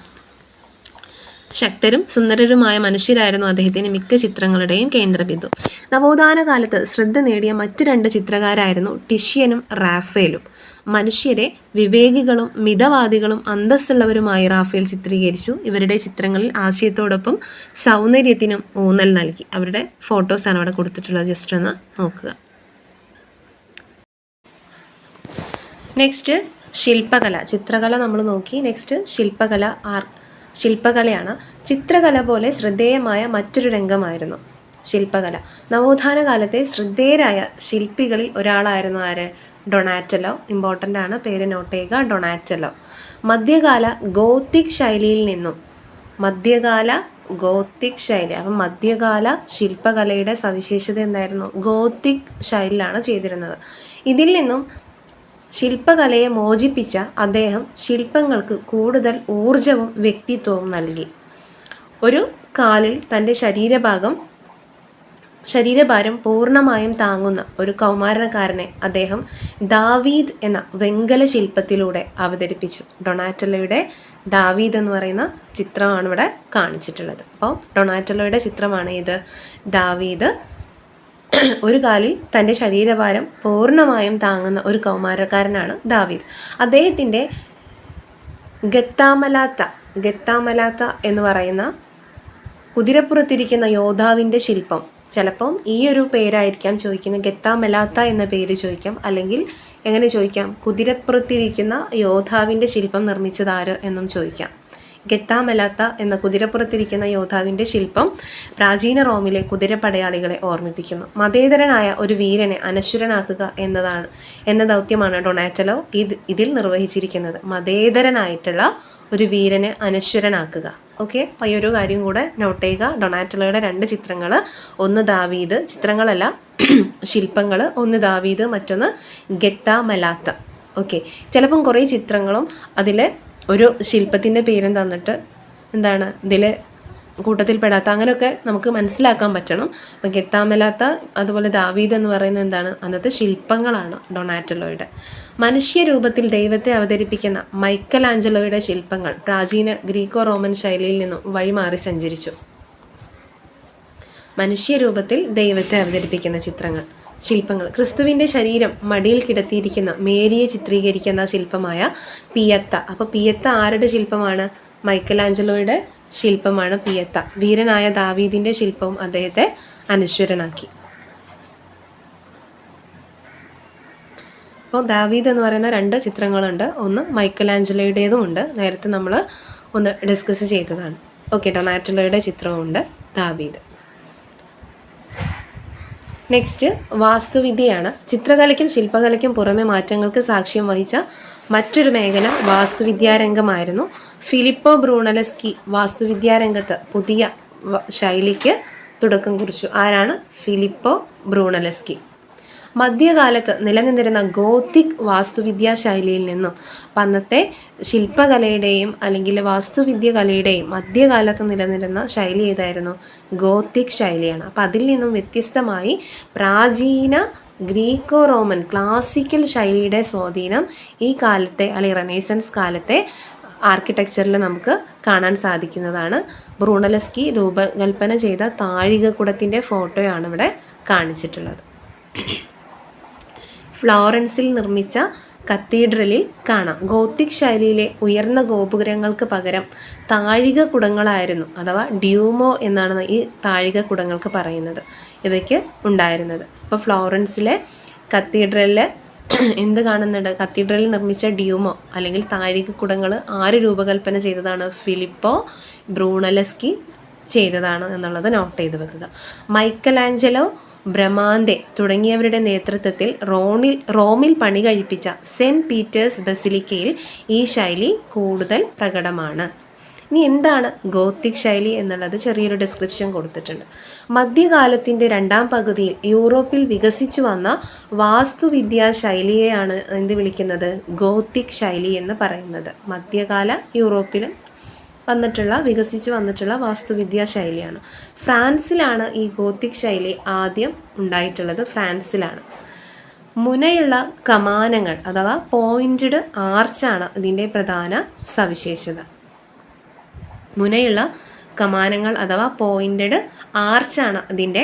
ശക്തരും സുന്ദരരുമായ മനുഷ്യരായിരുന്നു അദ്ദേഹത്തിൻ്റെ മിക്ക ചിത്രങ്ങളുടെയും കേന്ദ്രബിന്ദു. നവോത്ഥാന കാലത്ത് ശ്രദ്ധ നേടിയ മറ്റു രണ്ട് ചിത്രകാരായിരുന്നു ടിഷ്യനും റാഫേലും. മനുഷ്യരെ വിവേകികളും മിതവാദികളും അന്തസ്സുള്ളവരുമായി റാഫേൽ ചിത്രീകരിച്ചു. ഇവരുടെ ചിത്രങ്ങളിൽ ആശയത്തോടൊപ്പം സൗന്ദര്യത്തിനും ഊന്നൽ നൽകി. അവരുടെ ഫോട്ടോസാണ് അവിടെ കൊടുത്തിട്ടുള്ളത്, ജസ്റ്റ് ഒന്ന് നോക്കുക. നെക്സ്റ്റ്, ശില്പകല. ചിത്രകല നമ്മൾ നോക്കി. നെക്സ്റ്റ്, ശില്പകലയാണ്. ചിത്രകല പോലെ ശ്രദ്ധേയമായ മറ്റൊരു രംഗമായിരുന്നു ശില്പകല. നവോത്ഥാന കാലത്തെ ശ്രദ്ധേയരായ ശില്പികളിൽ ഒരാളായിരുന്നു ആര്? ഡൊണാറ്റലോ. ഇമ്പോർട്ടൻ്റ് ആണ്, പേര് നോട്ട് ചെയ്യുക, ഡൊണാറ്റലോ. മധ്യകാല ഗോത്തിക് ശൈലി. അപ്പം മധ്യകാല ശില്പകലയുടെ സവിശേഷത എന്തായിരുന്നു? ഗോത്തിക് ശൈലിയിലാണ് ചെയ്തിരുന്നത്. ഇതിൽ നിന്നും ശില്പകലയെ മോചിപ്പിച്ച അദ്ദേഹം ശില്പങ്ങൾക്ക് കൂടുതൽ ഊർജവും വ്യക്തിത്വവും നൽകി. ഒരു കാലിൽ തൻ്റെ ശരീരഭാരം പൂർണ്ണമായും താങ്ങുന്ന ഒരു കൗമാരക്കാരനെ അദ്ദേഹം ദാവീദ് എന്ന വെങ്കല ശില്പത്തിലൂടെ അവതരിപ്പിച്ചു. ഡൊണാറ്റലോയുടെ ദാവീദ് എന്ന് പറയുന്ന ചിത്രമാണ് ഇവിടെ കാണിച്ചിട്ടുള്ളത്. അപ്പോൾ ഡൊണാറ്റലോയുടെ ചിത്രമാണ് ഇത്, ദാവീദ്. ഒരു കാലിൽ തൻ്റെ ശരീരഭാരം പൂർണ്ണമായും താങ്ങുന്ന ഒരു കൗമാരക്കാരനാണ് ദാവീദ്. അദ്ദേഹത്തിൻ്റെ ഗത്താമലാത്ത എന്ന് പറയുന്ന കുതിരപ്പുറത്തിരിക്കുന്ന യോദ്ധാവിൻ്റെ ശില്പം, ചിലപ്പം ഈ ഒരു പേരായിരിക്കാം ചോദിക്കുന്നത്, ഗത്താമലാത്ത എന്ന പേര് ചോദിക്കാം. അല്ലെങ്കിൽ എങ്ങനെ ചോദിക്കാം? കുതിരപ്പുറത്തിരിക്കുന്ന യോദ്ധാവിൻ്റെ ശില്പം നിർമ്മിച്ചത് ആര് എന്നും ചോദിക്കാം. ഗത്താമലാത്ത എന്ന കുതിരപ്പുറത്തിരിക്കുന്ന യോദ്ധാവിൻ്റെ ശില്പം പ്രാചീന റോമിലെ കുതിരപ്പടയാളികളെ ഓർമ്മിപ്പിക്കുന്നു. മതേതരനായ ഒരു വീരനെ അനശ്വരനാക്കുക എന്ന ദൗത്യമാണ് ഡൊണാറ്റലോ ഇതിൽ നിർവഹിച്ചിരിക്കുന്നത്. മതേതരനായിട്ടുള്ള ഒരു വീരനെ അനശ്വരനാക്കുക. ഓക്കെ, അപ്പോൾ ഈ ഒരു കാര്യം കൂടെ നോട്ട് ചെയ്യുക. ഡൊണാറ്റലോയുടെ രണ്ട് ചിത്രങ്ങൾ, ഒന്ന് ദാവീദ്, ചിത്രങ്ങളല്ല ശില്പങ്ങൾ, ഒന്ന് ദാവീദ്, മറ്റൊന്ന് ഗത്താമലാത്ത. ഓക്കെ, ചിലപ്പം കുറേ ചിത്രങ്ങളും അതിൽ ഒരു ശില്പത്തിൻ്റെ പേരും തന്നിട്ട് എന്താണ് ഇതിൽ കൂട്ടത്തിൽപ്പെടാത്ത, അങ്ങനെയൊക്കെ നമുക്ക് മനസ്സിലാക്കാൻ പറ്റണം. അപ്പം ഗത്താമലാത്ത അതുപോലെ ദാവീദ് എന്ന് പറയുന്നത് എന്താണ്? അന്നത്തെ ശില്പങ്ങളാണ് ഡൊണാറ്റലോയുടെ. മനുഷ്യരൂപത്തിൽ ദൈവത്തെ അവതരിപ്പിക്കുന്ന മൈക്കലാഞ്ചലോയുടെ ശില്പങ്ങൾ പ്രാചീന ഗ്രീക്കോ റോമൻ ശൈലിയിൽ നിന്നും വഴിമാറി സഞ്ചരിച്ചു. മനുഷ്യരൂപത്തിൽ ദൈവത്തെ അവതരിപ്പിക്കുന്ന ചിത്രങ്ങൾ ശില്പങ്ങൾ. ക്രിസ്തുവിൻ്റെ ശരീരം മടിയിൽ കിടത്തിയിരിക്കുന്ന മേരിയെ ചിത്രീകരിക്കുന്ന ശില്പമായ പിയത്ത. അപ്പോൾ പിയത്ത ആരുടെ ശില്പമാണ്? മൈക്കലാഞ്ചലോയുടെ ശില്പമാണ് പിയത്ത. വീരനായ ദാവീദിൻ്റെ ശില്പവും അദ്ദേഹത്തെ അനശ്വരനാക്കി. അപ്പോൾ ദാവീദ് എന്ന് പറയുന്ന 2 ചിത്രങ്ങളുണ്ട്. ഒന്ന് മൈക്കലാഞ്ചലോയുടേതും ഉണ്ട്, നേരത്തെ നമ്മൾ ഒന്ന് ഡിസ്കസ് ചെയ്തതാണ്. ഓക്കെ, ഡൊണാറ്റലോയുടെ ചിത്രമുണ്ട്, ദാവീദ്. നെക്സ്റ്റ് വാസ്തുവിദ്യയാണ്. ചിത്രകലയ്ക്കും ശില്പകലയ്ക്കും പുറമെ മാറ്റങ്ങൾക്ക് സാക്ഷ്യം വഹിച്ച മറ്റൊരു മേഖല വാസ്തുവിദ്യാരംഗമായിരുന്നു. ഫിലിപ്പോ ബ്രൂണലസ്കി വാസ്തുവിദ്യാരംഗത്ത് പുതിയ ശൈലിക്ക് തുടക്കം കുറിച്ചു. ആരാണ്? ഫിലിപ്പോ ബ്രൂണലസ്കി. മധ്യകാലത്ത് നിലനിന്നിരുന്ന ഗോത്തിക് വാസ്തുവിദ്യാ ശൈലിയിൽ നിന്നും അന്നത്തെ ശില്പകലയുടെയും അല്ലെങ്കിൽ വാസ്തുവിദ്യ കലയുടെയും മധ്യകാലത്ത് നിലനിരുന്ന ശൈലി ഏതായിരുന്നു? ഗോത്തിക് ശൈലിയാണ്. അപ്പം അതിൽ നിന്നും വ്യത്യസ്തമായി പ്രാചീന ഗ്രീക്കോ റോമൻ ക്ലാസിക്കൽ ശൈലിയുടെ സ്വാധീനം ഈ കാലത്തെ അല്ലെങ്കിൽ റെനേസൻസ് കാലത്തെ ആർക്കിടെക്ചറിൽ നമുക്ക് കാണാൻ സാധിക്കുന്നതാണ്. ബ്രൂണലസ്കി രൂപകൽപ്പന ചെയ്ത താഴികക്കുടത്തിൻ്റെ ഫോട്ടോയാണ് ഇവിടെ കാണിച്ചിട്ടുള്ളത്. ഫ്ലോറൻസിൽ നിർമ്മിച്ച കത്തീഡ്രലിൽ കാണാം. ഗോത്തിക് ശൈലിയിലെ ഉയർന്ന ഗോപുരങ്ങൾക്ക് പകരം താഴികക്കുടങ്ങളായിരുന്നു, അഥവാ ഡ്യൂമോ എന്നാണ് ഈ താഴികക്കുടങ്ങൾക്ക് പറയുന്നത്, ഇവയ്ക്ക് ഉണ്ടായിരുന്നത്. അപ്പോൾ ഫ്ലോറൻസിലെ കത്തീഡ്രലിൽ എന്ത് കാണുന്നുണ്ട്? കത്തീഡ്രലിൽ നിർമ്മിച്ച ഡ്യൂമോ അല്ലെങ്കിൽ താഴികക്കുടങ്ങൾ ആര് രൂപകൽപ്പന ചെയ്തതാണ്? ഫിലിപ്പോ ബ്രൂണലസ്കി ചെയ്തതാണ് എന്നുള്ളത് നോട്ട് ചെയ്ത് വെക്കുക. മൈക്കലാഞ്ചലോ, ബ്രമാന്തെ തുടങ്ങിയവരുടെ നേതൃത്വത്തിൽ റോമിൽ പണി കഴിപ്പിച്ച സെൻറ്റ് പീറ്റേഴ്സ് ബസിലിക്കയിൽ ഈ ശൈലി കൂടുതൽ പ്രകടമാണ്. ഇനി എന്താണ് ഗോത്തിക് ശൈലി എന്നുള്ളത് ചെറിയൊരു ഡിസ്ക്രിപ്ഷൻ കൊടുത്തിട്ടുണ്ട്. മധ്യകാലത്തിൻ്റെ 2ാം പകുതിയിൽ യൂറോപ്പിൽ വികസിച്ചു വന്ന വാസ്തുവിദ്യാ ശൈലിയെയാണ് എന്ത് വിളിക്കുന്നത്? ഗോത്തിക് ശൈലി എന്ന് പറയുന്നത്. മധ്യകാല യൂറോപ്പിൽ വികസിച്ച് വന്നിട്ടുള്ള വാസ്തുവിദ്യാ ശൈലിയാണ്. ഫ്രാൻസിലാണ് ഈ ഗോത്തിക് ശൈലി ആദ്യം ഉണ്ടായിട്ടുള്ളത്. ഫ്രാൻസിലാണ്. മുനയുള്ള കമാനങ്ങൾ അഥവാ പോയിന്റഡ് ആർച്ചാണ് ഇതിൻ്റെ പ്രധാന സവിശേഷത. മുനയുള്ള കമാനങ്ങൾ അഥവാ പോയിന്റഡ് ആർച്ചാണ് ഇതിൻ്റെ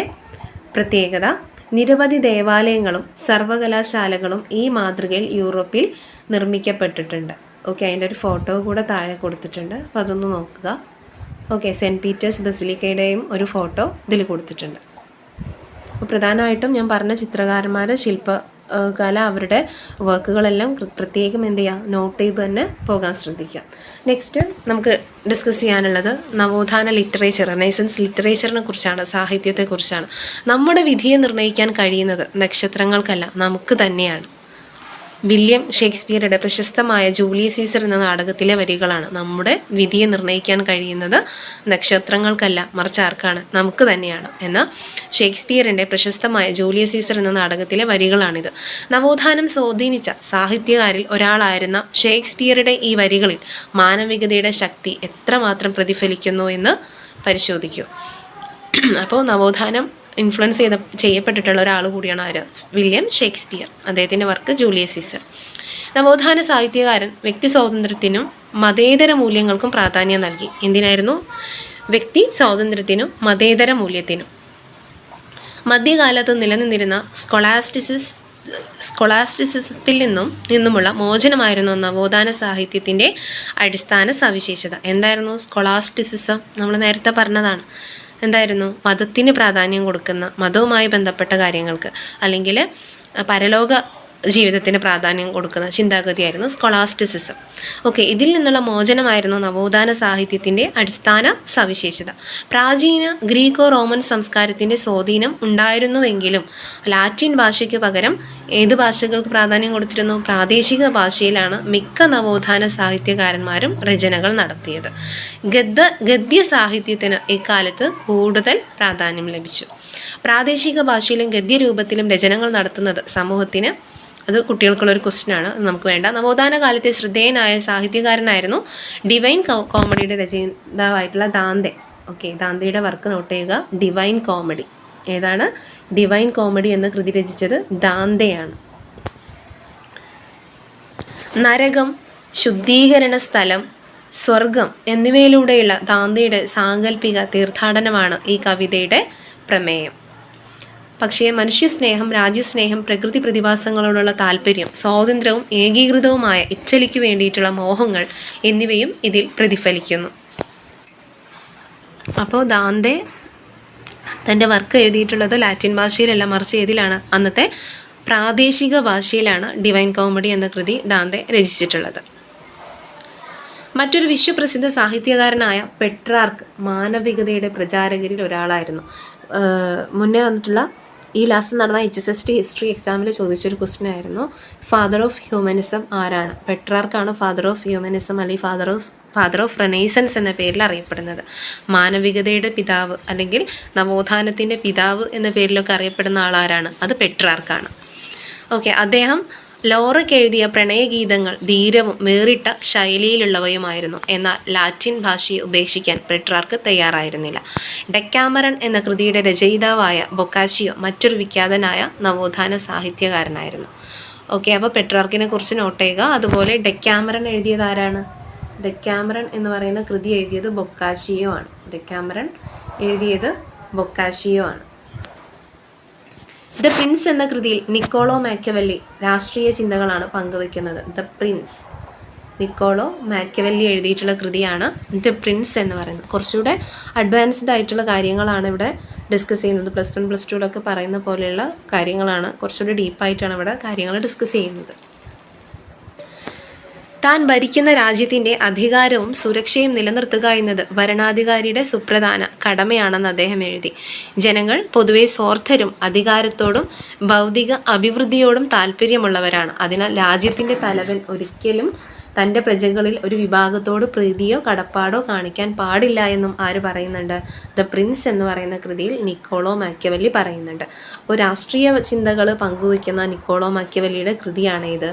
പ്രത്യേകത. നിരവധി ദേവാലയങ്ങളും സർവകലാശാലകളും ഈ മാതൃകയിൽ യൂറോപ്പിൽ നിർമ്മിക്കപ്പെട്ടിട്ടുണ്ട്. ഓക്കെ, അതിൻ്റെ ഒരു ഫോട്ടോ കൂടെ താഴെ കൊടുത്തിട്ടുണ്ട്, അപ്പോൾ അതൊന്ന് നോക്കുക. ഓക്കെ, സെൻറ്റ് പീറ്റേഴ്സ് ബസിലിക്കയുടെയും ഒരു ഫോട്ടോ ഇതിൽ കൊടുത്തിട്ടുണ്ട്. അപ്പോൾ പ്രധാനമായിട്ടും ഞാൻ പറഞ്ഞ ചിത്രകാരന്മാർ ശില്പകല അവരുടെ വർക്കുകളെല്ലാം പ്രത്യേകം എന്ത് ചെയ്യുക? നോട്ട് ചെയ്ത് തന്നെ പോകാൻ ശ്രദ്ധിക്കുക. നെക്സ്റ്റ് നമുക്ക് ഡിസ്കസ് ചെയ്യാനുള്ളത് നവോത്ഥാന ലിറ്ററേച്ചർ, റെനൈസൻസ് ലിറ്ററേച്ചറിനെ കുറിച്ചാണ്, സാഹിത്യത്തെക്കുറിച്ചാണ്. നമ്മുടെ വിധിയെ നിർണ്ണയിക്കാൻ കഴിയുന്നത് നക്ഷത്രങ്ങൾക്കല്ല, നമുക്ക് തന്നെയാണ്. വില്യം ഷേക്സ്പിയറുടെ പ്രശസ്തമായ ജൂലിയസ് സീസർ എന്ന നാടകത്തിലെ വരികളാണ്. നമ്മുടെ വിധിയെ നിർണ്ണയിക്കാൻ കഴിയുന്നത് നക്ഷത്രങ്ങൾക്കല്ല, മറിച്ച് ആർക്കാണ്? നമുക്ക് തന്നെയാണ് എന്ന ഷേക്സ്പിയറിൻ്റെ പ്രശസ്തമായ ജൂലിയസ് സീസർ എന്ന നാടകത്തിലെ വരികളാണിത്. നവോത്ഥാനം സ്വാധീനിച്ച സാഹിത്യകാരിൽ ഒരാളായിരുന്ന ഷേക്സ്പിയറുടെ ഈ വരികളിൽ മാനവികതയുടെ ശക്തി എത്രമാത്രം പ്രതിഫലിക്കുന്നു എന്ന് പരിശോധിക്കൂ. അപ്പോൾ നവോത്ഥാനം ഇൻഫ്ലുവൻസ് ചെയ്യപ്പെട്ടിട്ടുള്ള ഒരാൾ കൂടിയാണ് ആര്? William Shakespeare. അദ്ദേഹത്തിൻ്റെ വർക്ക് ജൂലിയസ് സീസർ. നവോത്ഥാന സാഹിത്യകാരൻ വ്യക്തി സ്വാതന്ത്ര്യത്തിനും മതേതര മൂല്യങ്ങൾക്കും പ്രാധാന്യം നൽകി. എന്തിനായിരുന്നു? വ്യക്തി സ്വാതന്ത്ര്യത്തിനും മതേതര മൂല്യത്തിനും. മധ്യകാലത്ത് നിലനിന്നിരുന്ന സ്കൊളാസ്റ്റിസിസത്തിൽ നിന്നുമുള്ള മോചനമായിരുന്നു നവോത്ഥാന സാഹിത്യത്തിൻ്റെ അടിസ്ഥാന സവിശേഷത. എന്തായിരുന്നു സ്കൊളാസ്റ്റിസിസം? നമ്മൾ നേരത്തെ പറഞ്ഞതാണ്. എന്തായിരുന്നു? മതത്തിന് പ്രാധാന്യം കൊടുക്കുന്ന, മതവുമായി ബന്ധപ്പെട്ട കാര്യങ്ങൾക്ക് അല്ലെങ്കിൽ പരലോക ജീവിതത്തിന് പ്രാധാന്യം കൊടുക്കുന്ന ചിന്താഗതിയായിരുന്നു സ്കൊളാസ്റ്റിസിസം. ഓക്കെ, ഇതിൽ നിന്നുള്ള മോചനമായിരുന്നു നവോത്ഥാന സാഹിത്യത്തിൻ്റെ അടിസ്ഥാന സവിശേഷത. പ്രാചീന ഗ്രീക്കോ റോമൻ സംസ്കാരത്തിൻ്റെ സ്വാധീനം ഉണ്ടായിരുന്നുവെങ്കിലും ലാറ്റിൻ ഭാഷയ്ക്ക് പകരം ഏത് ഭാഷകൾക്ക് പ്രാധാന്യം കൊടുത്തിരുന്നു? പ്രാദേശിക ഭാഷയിലാണ് മിക്ക നവോത്ഥാന സാഹിത്യകാരന്മാരും രചനകൾ നടത്തിയത്. ഗദ്യ സാഹിത്യത്തിന് ഇക്കാലത്ത് കൂടുതൽ പ്രാധാന്യം ലഭിച്ചു. പ്രാദേശിക ഭാഷയിലും ഗദ്യരൂപത്തിലും രചനകൾ നടത്തുന്നത് സമൂഹത്തിന്, അത് കുട്ടികൾക്കുള്ളൊരു ക്വസ്റ്റ്യനാണ്, നമുക്ക് വേണ്ട. നവോത്ഥാന കാലത്തെ ശ്രദ്ധേയനായ സാഹിത്യകാരനായിരുന്നു ഡിവൈൻ കോമഡിയുടെ രചയിതാവായിട്ടുള്ള ദാന്തെ. ഓക്കെ, ദാന്തെയുടെ വർക്ക് നോട്ട് ചെയ്യുക. Divine comedy. ഏതാണ്? ഡിവൈൻ കോമഡി എന്ന കൃതി രചിച്ചത് ദാന്തെയാണ്. നരകം, ശുദ്ധീകരണ സ്ഥലം, സ്വർഗം എന്നിവയിലൂടെയുള്ള ദാന്തെയുടെ സാങ്കല്പിക തീർത്ഥാടനമാണ് ഈ കവിതയുടെ പ്രമേയം. പക്ഷേ മനുഷ്യസ്നേഹം, രാജ്യസ്നേഹം, പ്രകൃതി പ്രതിഭാസങ്ങളോടുള്ള താല്പര്യം, സ്വാതന്ത്ര്യവും ഏകീകൃതവുമായ ഇറ്റലിക്ക് വേണ്ടിയിട്ടുള്ള മോഹങ്ങൾ എന്നിവയും ഇതിൽ പ്രതിഫലിക്കുന്നു. അപ്പോൾ ദാന്തെ തൻ്റെ വർക്ക് എഴുതിയിട്ടുള്ളത് ലാറ്റിൻ ഭാഷയിലല്ല, മറിച്ച് ഏതിലാണ്? അന്നത്തെ പ്രാദേശിക ഭാഷയിലാണ് ഡിവൈൻ കോമഡി എന്ന കൃതി ദാന്തെ രചിച്ചിട്ടുള്ളത്. മറ്റൊരു വിശ്വപ്രസിദ്ധ സാഹിത്യകാരനായ പെട്രാർക്ക് മാനവികതയുടെ പ്രചാരകരിൽ ഒരാളായിരുന്നു. മുന്നേ വന്നിട്ടുള്ള ഈ ലാസ്റ്റ് നടന്ന HSST ഹിസ്റ്ററി എക്സാമിൽ ചോദിച്ചൊരു ക്വസ്റ്റ്യൻ ആയിരുന്നു, ഫാദർ ഓഫ് ഹ്യൂമനിസം ആരാണ്? പെട്രാർക്കാണ് ഫാദർ ഓഫ് ഹ്യൂമനിസം അല്ലെങ്കിൽ ഫാദർ ഓഫ് റെനൈസൻസ് എന്ന പേരിൽ അറിയപ്പെടുന്നത്. മാനവികതയുടെ പിതാവ് അല്ലെങ്കിൽ നവോത്ഥാനത്തിൻ്റെ പിതാവ് എന്ന പേരിലൊക്കെ അറിയപ്പെടുന്ന ആളാരാണ്? അത് പെട്രാർക്കാണ്. ഓക്കെ, അദ്ദേഹം ലോറയ്ക്ക് എഴുതിയ പ്രണയഗീതങ്ങൾ ധീരവും വേറിട്ട ശൈലിയിലുള്ളവയുമായിരുന്നു. എന്നാൽ ലാറ്റിൻ ഭാഷയെ ഉപേക്ഷിക്കാൻ പെട്രാർക്ക് തയ്യാറായിരുന്നില്ല. ഡെക്കാമറൺ എന്ന കൃതിയുടെ രചയിതാവായ ബൊക്കാച്ചിയോ മറ്റൊരു വിഖ്യാതനായ നവോത്ഥാന സാഹിത്യകാരനായിരുന്നു. ഓക്കെ, അപ്പോൾ പെട്രാർക്കിനെ കുറിച്ച് നോട്ട് ചെയ്യുക. അതുപോലെ ഡെക്കാമറൺ എഴുതിയത് ആരാണ്? ഡെക്കാമറൺ എന്ന് പറയുന്ന കൃതി എഴുതിയത് ബൊക്കാച്ചിയോ ആണ്. ഡെക്കാമറൺ എഴുതിയത് ബൊക്കാച്ചിയോ ആണ്. ദ പ്രിൻസ് എന്ന കൃതിയിൽ നിക്കോളോ മാക്യവെല്ലി രാഷ്ട്രീയ ചിന്തകളാണ് പങ്കുവെക്കുന്നത്. ദ പ്രിൻസ്, നിക്കോളോ മാക്യവെല്ലി എഴുതിയിട്ടുള്ള കൃതിയാണ് ദ പ്രിൻസ് എന്ന് പറയുന്നത്. കുറച്ചുകൂടെ അഡ്വാൻസ്ഡ് ആയിട്ടുള്ള കാര്യങ്ങളാണ് ഇവിടെ ഡിസ്കസ് ചെയ്യുന്നത്. പ്ലസ് 1 പ്ലസ് 2 പറയുന്ന പോലെയുള്ള കാര്യങ്ങളാണ്, കുറച്ചുകൂടി ഡീപ്പായിട്ടാണ് ഇവിടെ കാര്യങ്ങൾ ഡിസ്കസ് ചെയ്യുന്നത്. താൻ ഭരിക്കുന്ന രാജ്യത്തിൻ്റെ അധികാരവും സുരക്ഷയും നിലനിർത്തുക എന്നത് ഭരണാധികാരിയുടെ സുപ്രധാന കടമയാണെന്ന് അദ്ദേഹം എഴുതി. ജനങ്ങൾ പൊതുവെ സ്വാർത്ഥരും അധികാരത്തോടും ഭൗതിക അഭിവൃദ്ധിയോടും താല്പര്യമുള്ളവരാണ്. അതിനാൽ രാജ്യത്തിൻ്റെ തലവൻ ഒരിക്കലും തൻ്റെ പ്രജകളിൽ ഒരു വിഭാഗത്തോട് പ്രീതിയോ കടപ്പാടോ കാണിക്കാൻ പാടില്ല എന്നും ആര് പറയുന്നുണ്ട്? ദ പ്രിൻസ് എന്ന് പറയുന്ന കൃതിയിൽ നിക്കോളോ മാക്യവെല്ലി പറയുന്നുണ്ട്. അപ്പോൾ രാഷ്ട്രീയ ചിന്തകൾ പങ്കുവയ്ക്കുന്ന നിക്കോളോ മാക്യവെല്ലിയുടെ കൃതിയാണ് ഇത്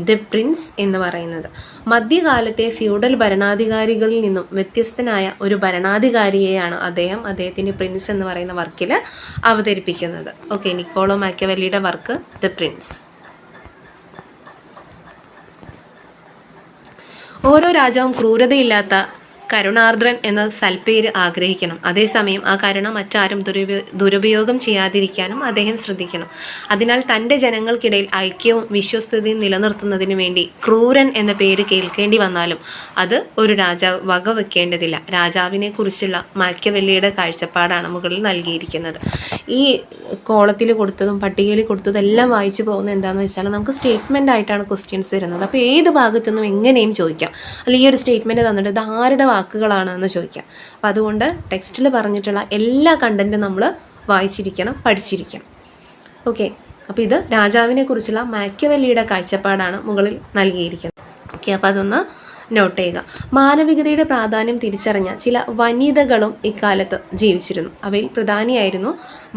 ദ പ്രിൻസ് എന്ന് പറയുന്നത്. മധ്യകാലത്തെ ഫ്യൂഡൽ ഭരണാധികാരികളിൽ നിന്നും വ്യത്യസ്തനായ ഒരു ഭരണാധികാരിയെയാണ് അദ്ദേഹത്തിൻ്റെ പ്രിൻസ് എന്ന് പറയുന്ന വർക്കിൽ അവതരിപ്പിക്കുന്നത്. ഓക്കെ, നിക്കോളോ മാക്യവെല്ലിയുടെ വർക്ക് ദ പ്രിൻസ്. ഓരോ രാജാവും ക്രൂരതയില്ലാത്ത കരുണാർദ്രൻ എന്ന സൽപ്പേര് ആഗ്രഹിക്കണം. അതേസമയം ആ കരുണ മറ്റാരും ദുരുപയോഗം ചെയ്യാതിരിക്കാനും അദ്ദേഹം ശ്രദ്ധിക്കണം. അതിനാൽ തൻ്റെ ജനങ്ങൾക്കിടയിൽ ഐക്യവും വിശ്വസ്തതയും നിലനിർത്തുന്നതിന് വേണ്ടി ക്രൂരൻ എന്ന പേര് കേൾക്കേണ്ടി വന്നാലും അത് ഒരു രാജാവ് വകവെക്കേണ്ടതില്ല. രാജാവിനെ കുറിച്ചുള്ള മാക്യവെല്ലിയുടെ കാഴ്ചപ്പാടാണ് മുകളിൽ നൽകിയിരിക്കുന്നത്. ഈ കോളത്തിൽ കൊടുത്തതും പട്ടികയിൽ കൊടുത്തതും എല്ലാം വായിച്ചു പോകുന്നത് എന്താണെന്ന് വെച്ചാൽ നമുക്ക് സ്റ്റേറ്റ്മെൻ്റ് ആയിട്ടാണ് ക്വസ്റ്റ്യൻസ് വരുന്നത്. അപ്പോൾ ഏത് ഭാഗത്തുനിന്നും എങ്ങനെയും ചോദിക്കാം. അല്ലെങ്കിൽ ഈ ഒരു സ്റ്റേറ്റ്മെൻറ്റ് തന്നിട്ട് ഇത് ആരുടെ വാക്കുകളാണ് എന്ന് ചോദിക്കാം. അപ്പോൾ അതുകൊണ്ട് ടെക്സ്റ്റിൽ പറഞ്ഞിട്ടുള്ള എല്ലാ കണ്ടൻറ്റും നമ്മൾ വായിച്ചിരിക്കണം, പഠിച്ചിരിക്കണം. ഓക്കെ, അപ്പോൾ ഇത് രാജാവിനെ കുറിച്ചുള്ള മാക്യവെല്ലിയുടെ കാഴ്ചപ്പാടാണ് മുകളിൽ നൽകിയിരിക്കുന്നത്. ഓക്കെ, അപ്പോൾ അതൊന്ന് നോട്ട് ചെയ്യുക. മാനവികതയുടെ പ്രാധാന്യം തിരിച്ചറിഞ്ഞ ചില വനിതകളും ഇക്കാലത്ത് ജീവിച്ചിരുന്നു. അവയിൽ പ്രധാനിയായിരുന്നു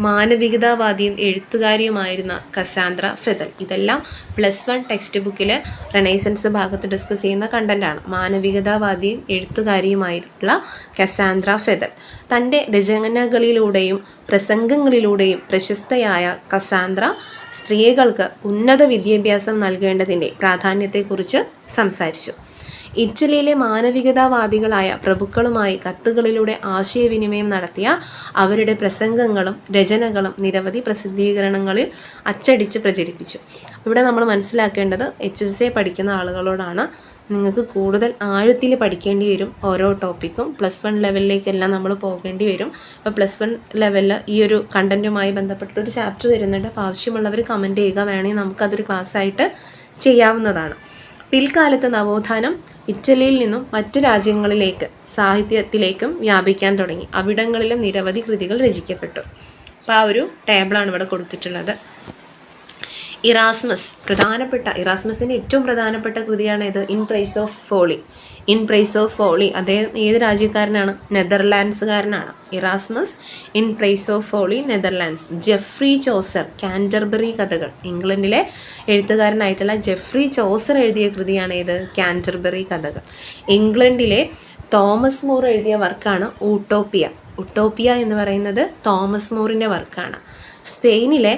മാനവികതാവാദിയും എഴുത്തുകാരിയുമായിരുന്ന കസാൻഡ്ര ഫെതൽ. ഇതെല്ലാം +1 ടെക്സ്റ്റ് ബുക്കിൽ റെനൈസൻസ് ഭാഗത്ത് ഡിസ്കസ് ചെയ്യുന്ന കണ്ടന്റാണ്. മാനവികതാവാദിയും എഴുത്തുകാരിയുമായിട്ടുള്ള കസാൻഡ്ര ഫെതൽ തൻ്റെ രചനകളിലൂടെയും പ്രസംഗങ്ങളിലൂടെയും പ്രശസ്തയായ കസാൻഡ്ര സ്ത്രീകൾക്ക് ഉന്നത വിദ്യാഭ്യാസം നൽകേണ്ടതിൻ്റെ പ്രാധാന്യത്തെക്കുറിച്ച് സംസാരിച്ചു. ഇറ്റലിയിലെ മാനവികതാവാദികളായ പ്രഭുക്കളുമായി കത്തുകളിലൂടെ ആശയവിനിമയം നടത്തിയ അവരുടെ പ്രസംഗങ്ങളും രചനകളും നിരവധി പ്രസിദ്ധീകരണങ്ങളിൽ അച്ചടിച്ച് പ്രചരിപ്പിച്ചു. ഇവിടെ നമ്മൾ മനസ്സിലാക്കേണ്ടത് HSA പഠിക്കുന്ന ആളുകളോടാണ്. നിങ്ങൾക്ക് കൂടുതൽ ആഴത്തിൽ പഠിക്കേണ്ടി വരും ഓരോ ടോപ്പിക്കും. +1 ലെവലിലേക്കെല്ലാം നമ്മൾ പോകേണ്ടി വരും. അപ്പോൾ +1 ലെവലിൽ ഈ ഒരു കണ്ടൻറ്റുമായി ബന്ധപ്പെട്ടൊരു ചാപ്റ്റർ തരുന്നുണ്ട്. അപ്പോൾ ആവശ്യമുള്ളവർ കമൻറ്റ് ചെയ്യുക, വേണമെങ്കിൽ നമുക്കതൊരു ക്ലാസ്സായിട്ട് ചെയ്യാവുന്നതാണ്. പിൽക്കാലത്ത് നവോത്ഥാനം ഇറ്റലിയിൽ നിന്നും മറ്റു രാജ്യങ്ങളിലേക്ക് സാഹിത്യത്തിലേക്കും വ്യാപിക്കാൻ തുടങ്ങി. അവിടങ്ങളിലും നിരവധി കൃതികൾ രചിക്കപ്പെട്ടു. അപ്പോൾ ആ ഒരു ടേബിളാണ് ഇവിടെ കൊടുത്തിട്ടുള്ളത്. ഇറാസ്മസിൻ്റെ ഏറ്റവും പ്രധാനപ്പെട്ട കൃതിയാണ് ഇത് ഇൻ പ്രൈസ് ഓഫ് ഫോളി. അദ്ദേഹം ഏത് രാജ്യക്കാരനാണ്? നെതർലാൻഡ്സുകാരനാണ്. Erasmus in praise of folly, Netherlands. Geoffrey Chaucer Canterbury കഥകൾ. ഇംഗ്ലണ്ടിലെ എഴുത്തുകാരനായിട്ടുള്ള ജെഫ്രി ചോസർ എഴുതിയ കൃതിയാണ് ഇത് കാൻറ്റർബറി കഥകൾ. ഇംഗ്ലണ്ടിലെ തോമസ് മൂർ എഴുതിയ വർക്കാണ് ഉട്ടോപ്പിയ എന്ന് പറയുന്നത് തോമസ് മൂറിൻ്റെ വർക്കാണ്. സ്പെയിനിലെ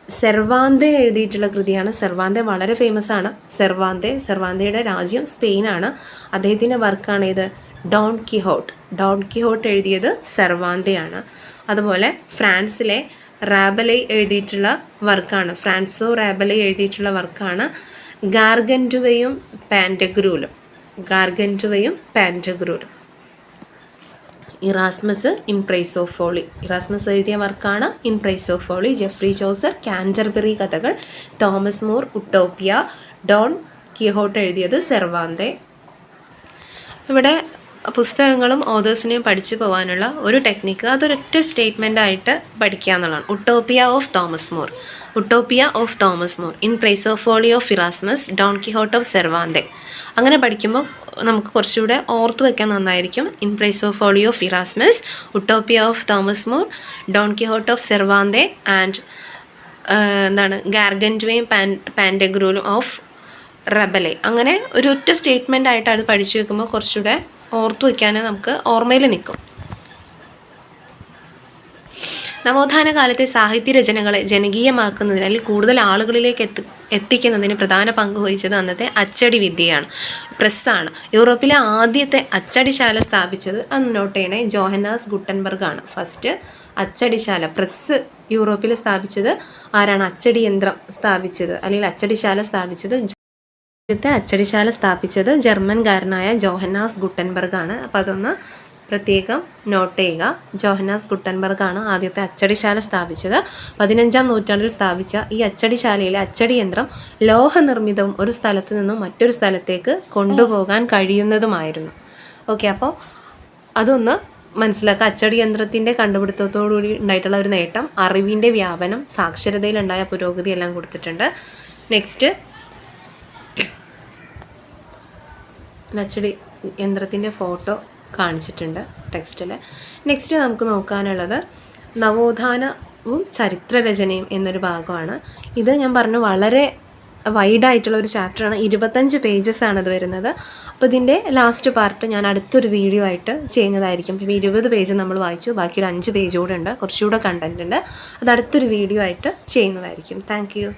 സെർവാന്തെ എഴുതിയിട്ടുള്ള കൃതിയാണ്. സെർവാന്തെ വളരെ ഫേമസ് ആണ്. സെർവാന്തയുടെ രാജ്യം സ്പെയിനാണ്. അദ്ദേഹത്തിൻ്റെ വർക്കാണ് ഇത് ഡോൺ കിഹോട്ട് എഴുതിയത് സെർവാന്തയാണ്. അതുപോലെ ഫ്രാൻസിലെ റാബലെ എഴുതിയിട്ടുള്ള വർക്കാണ്, ഫ്രാൻസോ റാബലെ എഴുതിയിട്ടുള്ള വർക്കാണ് ഗാർഗൻറ്റുവയും പാൻറ്റഗ്രൂലും. Erasmus in praise of folly. Erasmus എഴുതിയ വർക്കാണ് in praise of folly. Geoffrey Chaucer Canterbury കഥകൾ. Thomas More Utopia. Don Quixote എഴുതിയത് സെർവാന്തെ. ഇവിടെ പുസ്തകങ്ങളും ഓതേഴ്സിനെയും പഠിച്ചു പോകാനുള്ള ഒരു ടെക്നിക്ക് അതൊരൊറ്റ സ്റ്റേറ്റ്മെൻ്റായിട്ട് പഠിക്കുക എന്നുള്ളതാണ്. Utopia of Thomas More, in praise of folly of Erasmus, Don Quixote of Cervantes. അങ്ങനെ പഠിക്കുമ്പോൾ നമുക്ക് കുറച്ചുകൂടെ ഓർത്ത് വയ്ക്കാൻ നന്നായിരിക്കും. In praise of folly of Erasmus, Utopia of Thomas More, Don Quixote of Cervantes and ഗാർഗൻറ്റുവയും പാൻറ്റഗ്രൂലും ഓഫ് റബലെ. അങ്ങനെ ഒരു ഒറ്റ സ്റ്റേറ്റ്മെൻ്റ് ആയിട്ട് അത് പഠിച്ചു വെക്കുമ്പോൾ കുറച്ചുകൂടെ ഓർത്തു വയ്ക്കാൻ നമുക്ക് ഓർമ്മയിൽ നിൽക്കും. നവോത്ഥാന കാലത്തെ സാഹിത്യരചനകളെ ജനകീയമാക്കുന്നതിന് അല്ലെങ്കിൽ കൂടുതൽ ആളുകളിലേക്ക് എത്തിക്കുന്നതിന് പ്രധാന പങ്ക് വഹിച്ചത് അന്നത്തെ അച്ചടി വിദ്യയാണ്, പ്രസ്സാണ്. യൂറോപ്പിലെ ആദ്യത്തെ അച്ചടിശാല സ്ഥാപിച്ചത് നോട്ട് ചെയ്യണേ ജോഹന്നാസ് ഗുട്ടൻബർഗ് ആണ്. ഫസ്റ്റ് അച്ചടിശാല, പ്രസ് യൂറോപ്പിൽ സ്ഥാപിച്ചത് ആരാണ്? അച്ചടി യന്ത്രം സ്ഥാപിച്ചത് അല്ലെങ്കിൽ അച്ചടിശാല സ്ഥാപിച്ചത്, ആദ്യത്തെ അച്ചടിശാല സ്ഥാപിച്ചത് ജർമ്മൻകാരനായ ജോഹന്നാസ് ഗുട്ടൻബർഗ് ആണ്. അപ്പോൾ അതൊന്ന് പ്രത്യേകം നോട്ട് ചെയ്യുക. ജോഹന്നാസ് ഗുട്ടൻബർഗ് ആണ് ആദ്യത്തെ അച്ചടിശാല സ്ഥാപിച്ചത്. 15-ാം നൂറ്റാണ്ടിൽ സ്ഥാപിച്ച ഈ അച്ചടിശാലയിലെ അച്ചടി യന്ത്രം ലോഹനിർമ്മിതവും ഒരു സ്ഥലത്ത് നിന്നും മറ്റൊരു സ്ഥലത്തേക്ക് കൊണ്ടുപോകാൻ കഴിയുന്നതുമായിരുന്നു. ഓക്കെ, അപ്പോൾ അതൊന്ന് മനസ്സിലാക്കുക. അച്ചടി യന്ത്രത്തിൻ്റെ കണ്ടുപിടുത്തത്തോടുകൂടി ഉണ്ടായിട്ടുള്ള ഒരു നേട്ടം, അറിവിൻ്റെ വ്യാപനം, സാക്ഷരതയിലുണ്ടായ പുരോഗതി എല്ലാം കൊടുത്തിട്ടുണ്ട്. നെക്സ്റ്റ് അച്ചടി യന്ത്രത്തിൻ്റെ ഫോട്ടോ കാണിച്ചിട്ടുണ്ട് ടെക്സ്റ്റിൽ. നെക്സ്റ്റ് നമുക്ക് നോക്കാനുള്ളത് നവോത്ഥാനവും ചരിത്രരചനയും എന്നൊരു ഭാഗമാണ്. ഇത് ഞാൻ പറഞ്ഞു വളരെ വൈഡായിട്ടുള്ള ഒരു ചാപ്റ്ററാണ്. 25 പേജസ് ആണ് ഇത് വരുന്നത്. അപ്പോൾ ഇതിൻ്റെ ലാസ്റ്റ് പാർട്ട് ഞാൻ അടുത്തൊരു വീഡിയോ ആയിട്ട് ചെയ്യുന്നതായിരിക്കും. ഇപ്പോൾ 20 പേജ് നമ്മൾ വായിച്ചു, ബാക്കി ഒരു 5 പേജ് കൂടെ ഉണ്ട്, കുറച്ചുകൂടെ കണ്ടൻറ് ഉണ്ട്. അത് അടുത്തൊരു വീഡിയോ ആയിട്ട് ചെയ്യുന്നതായിരിക്കും. Thank you.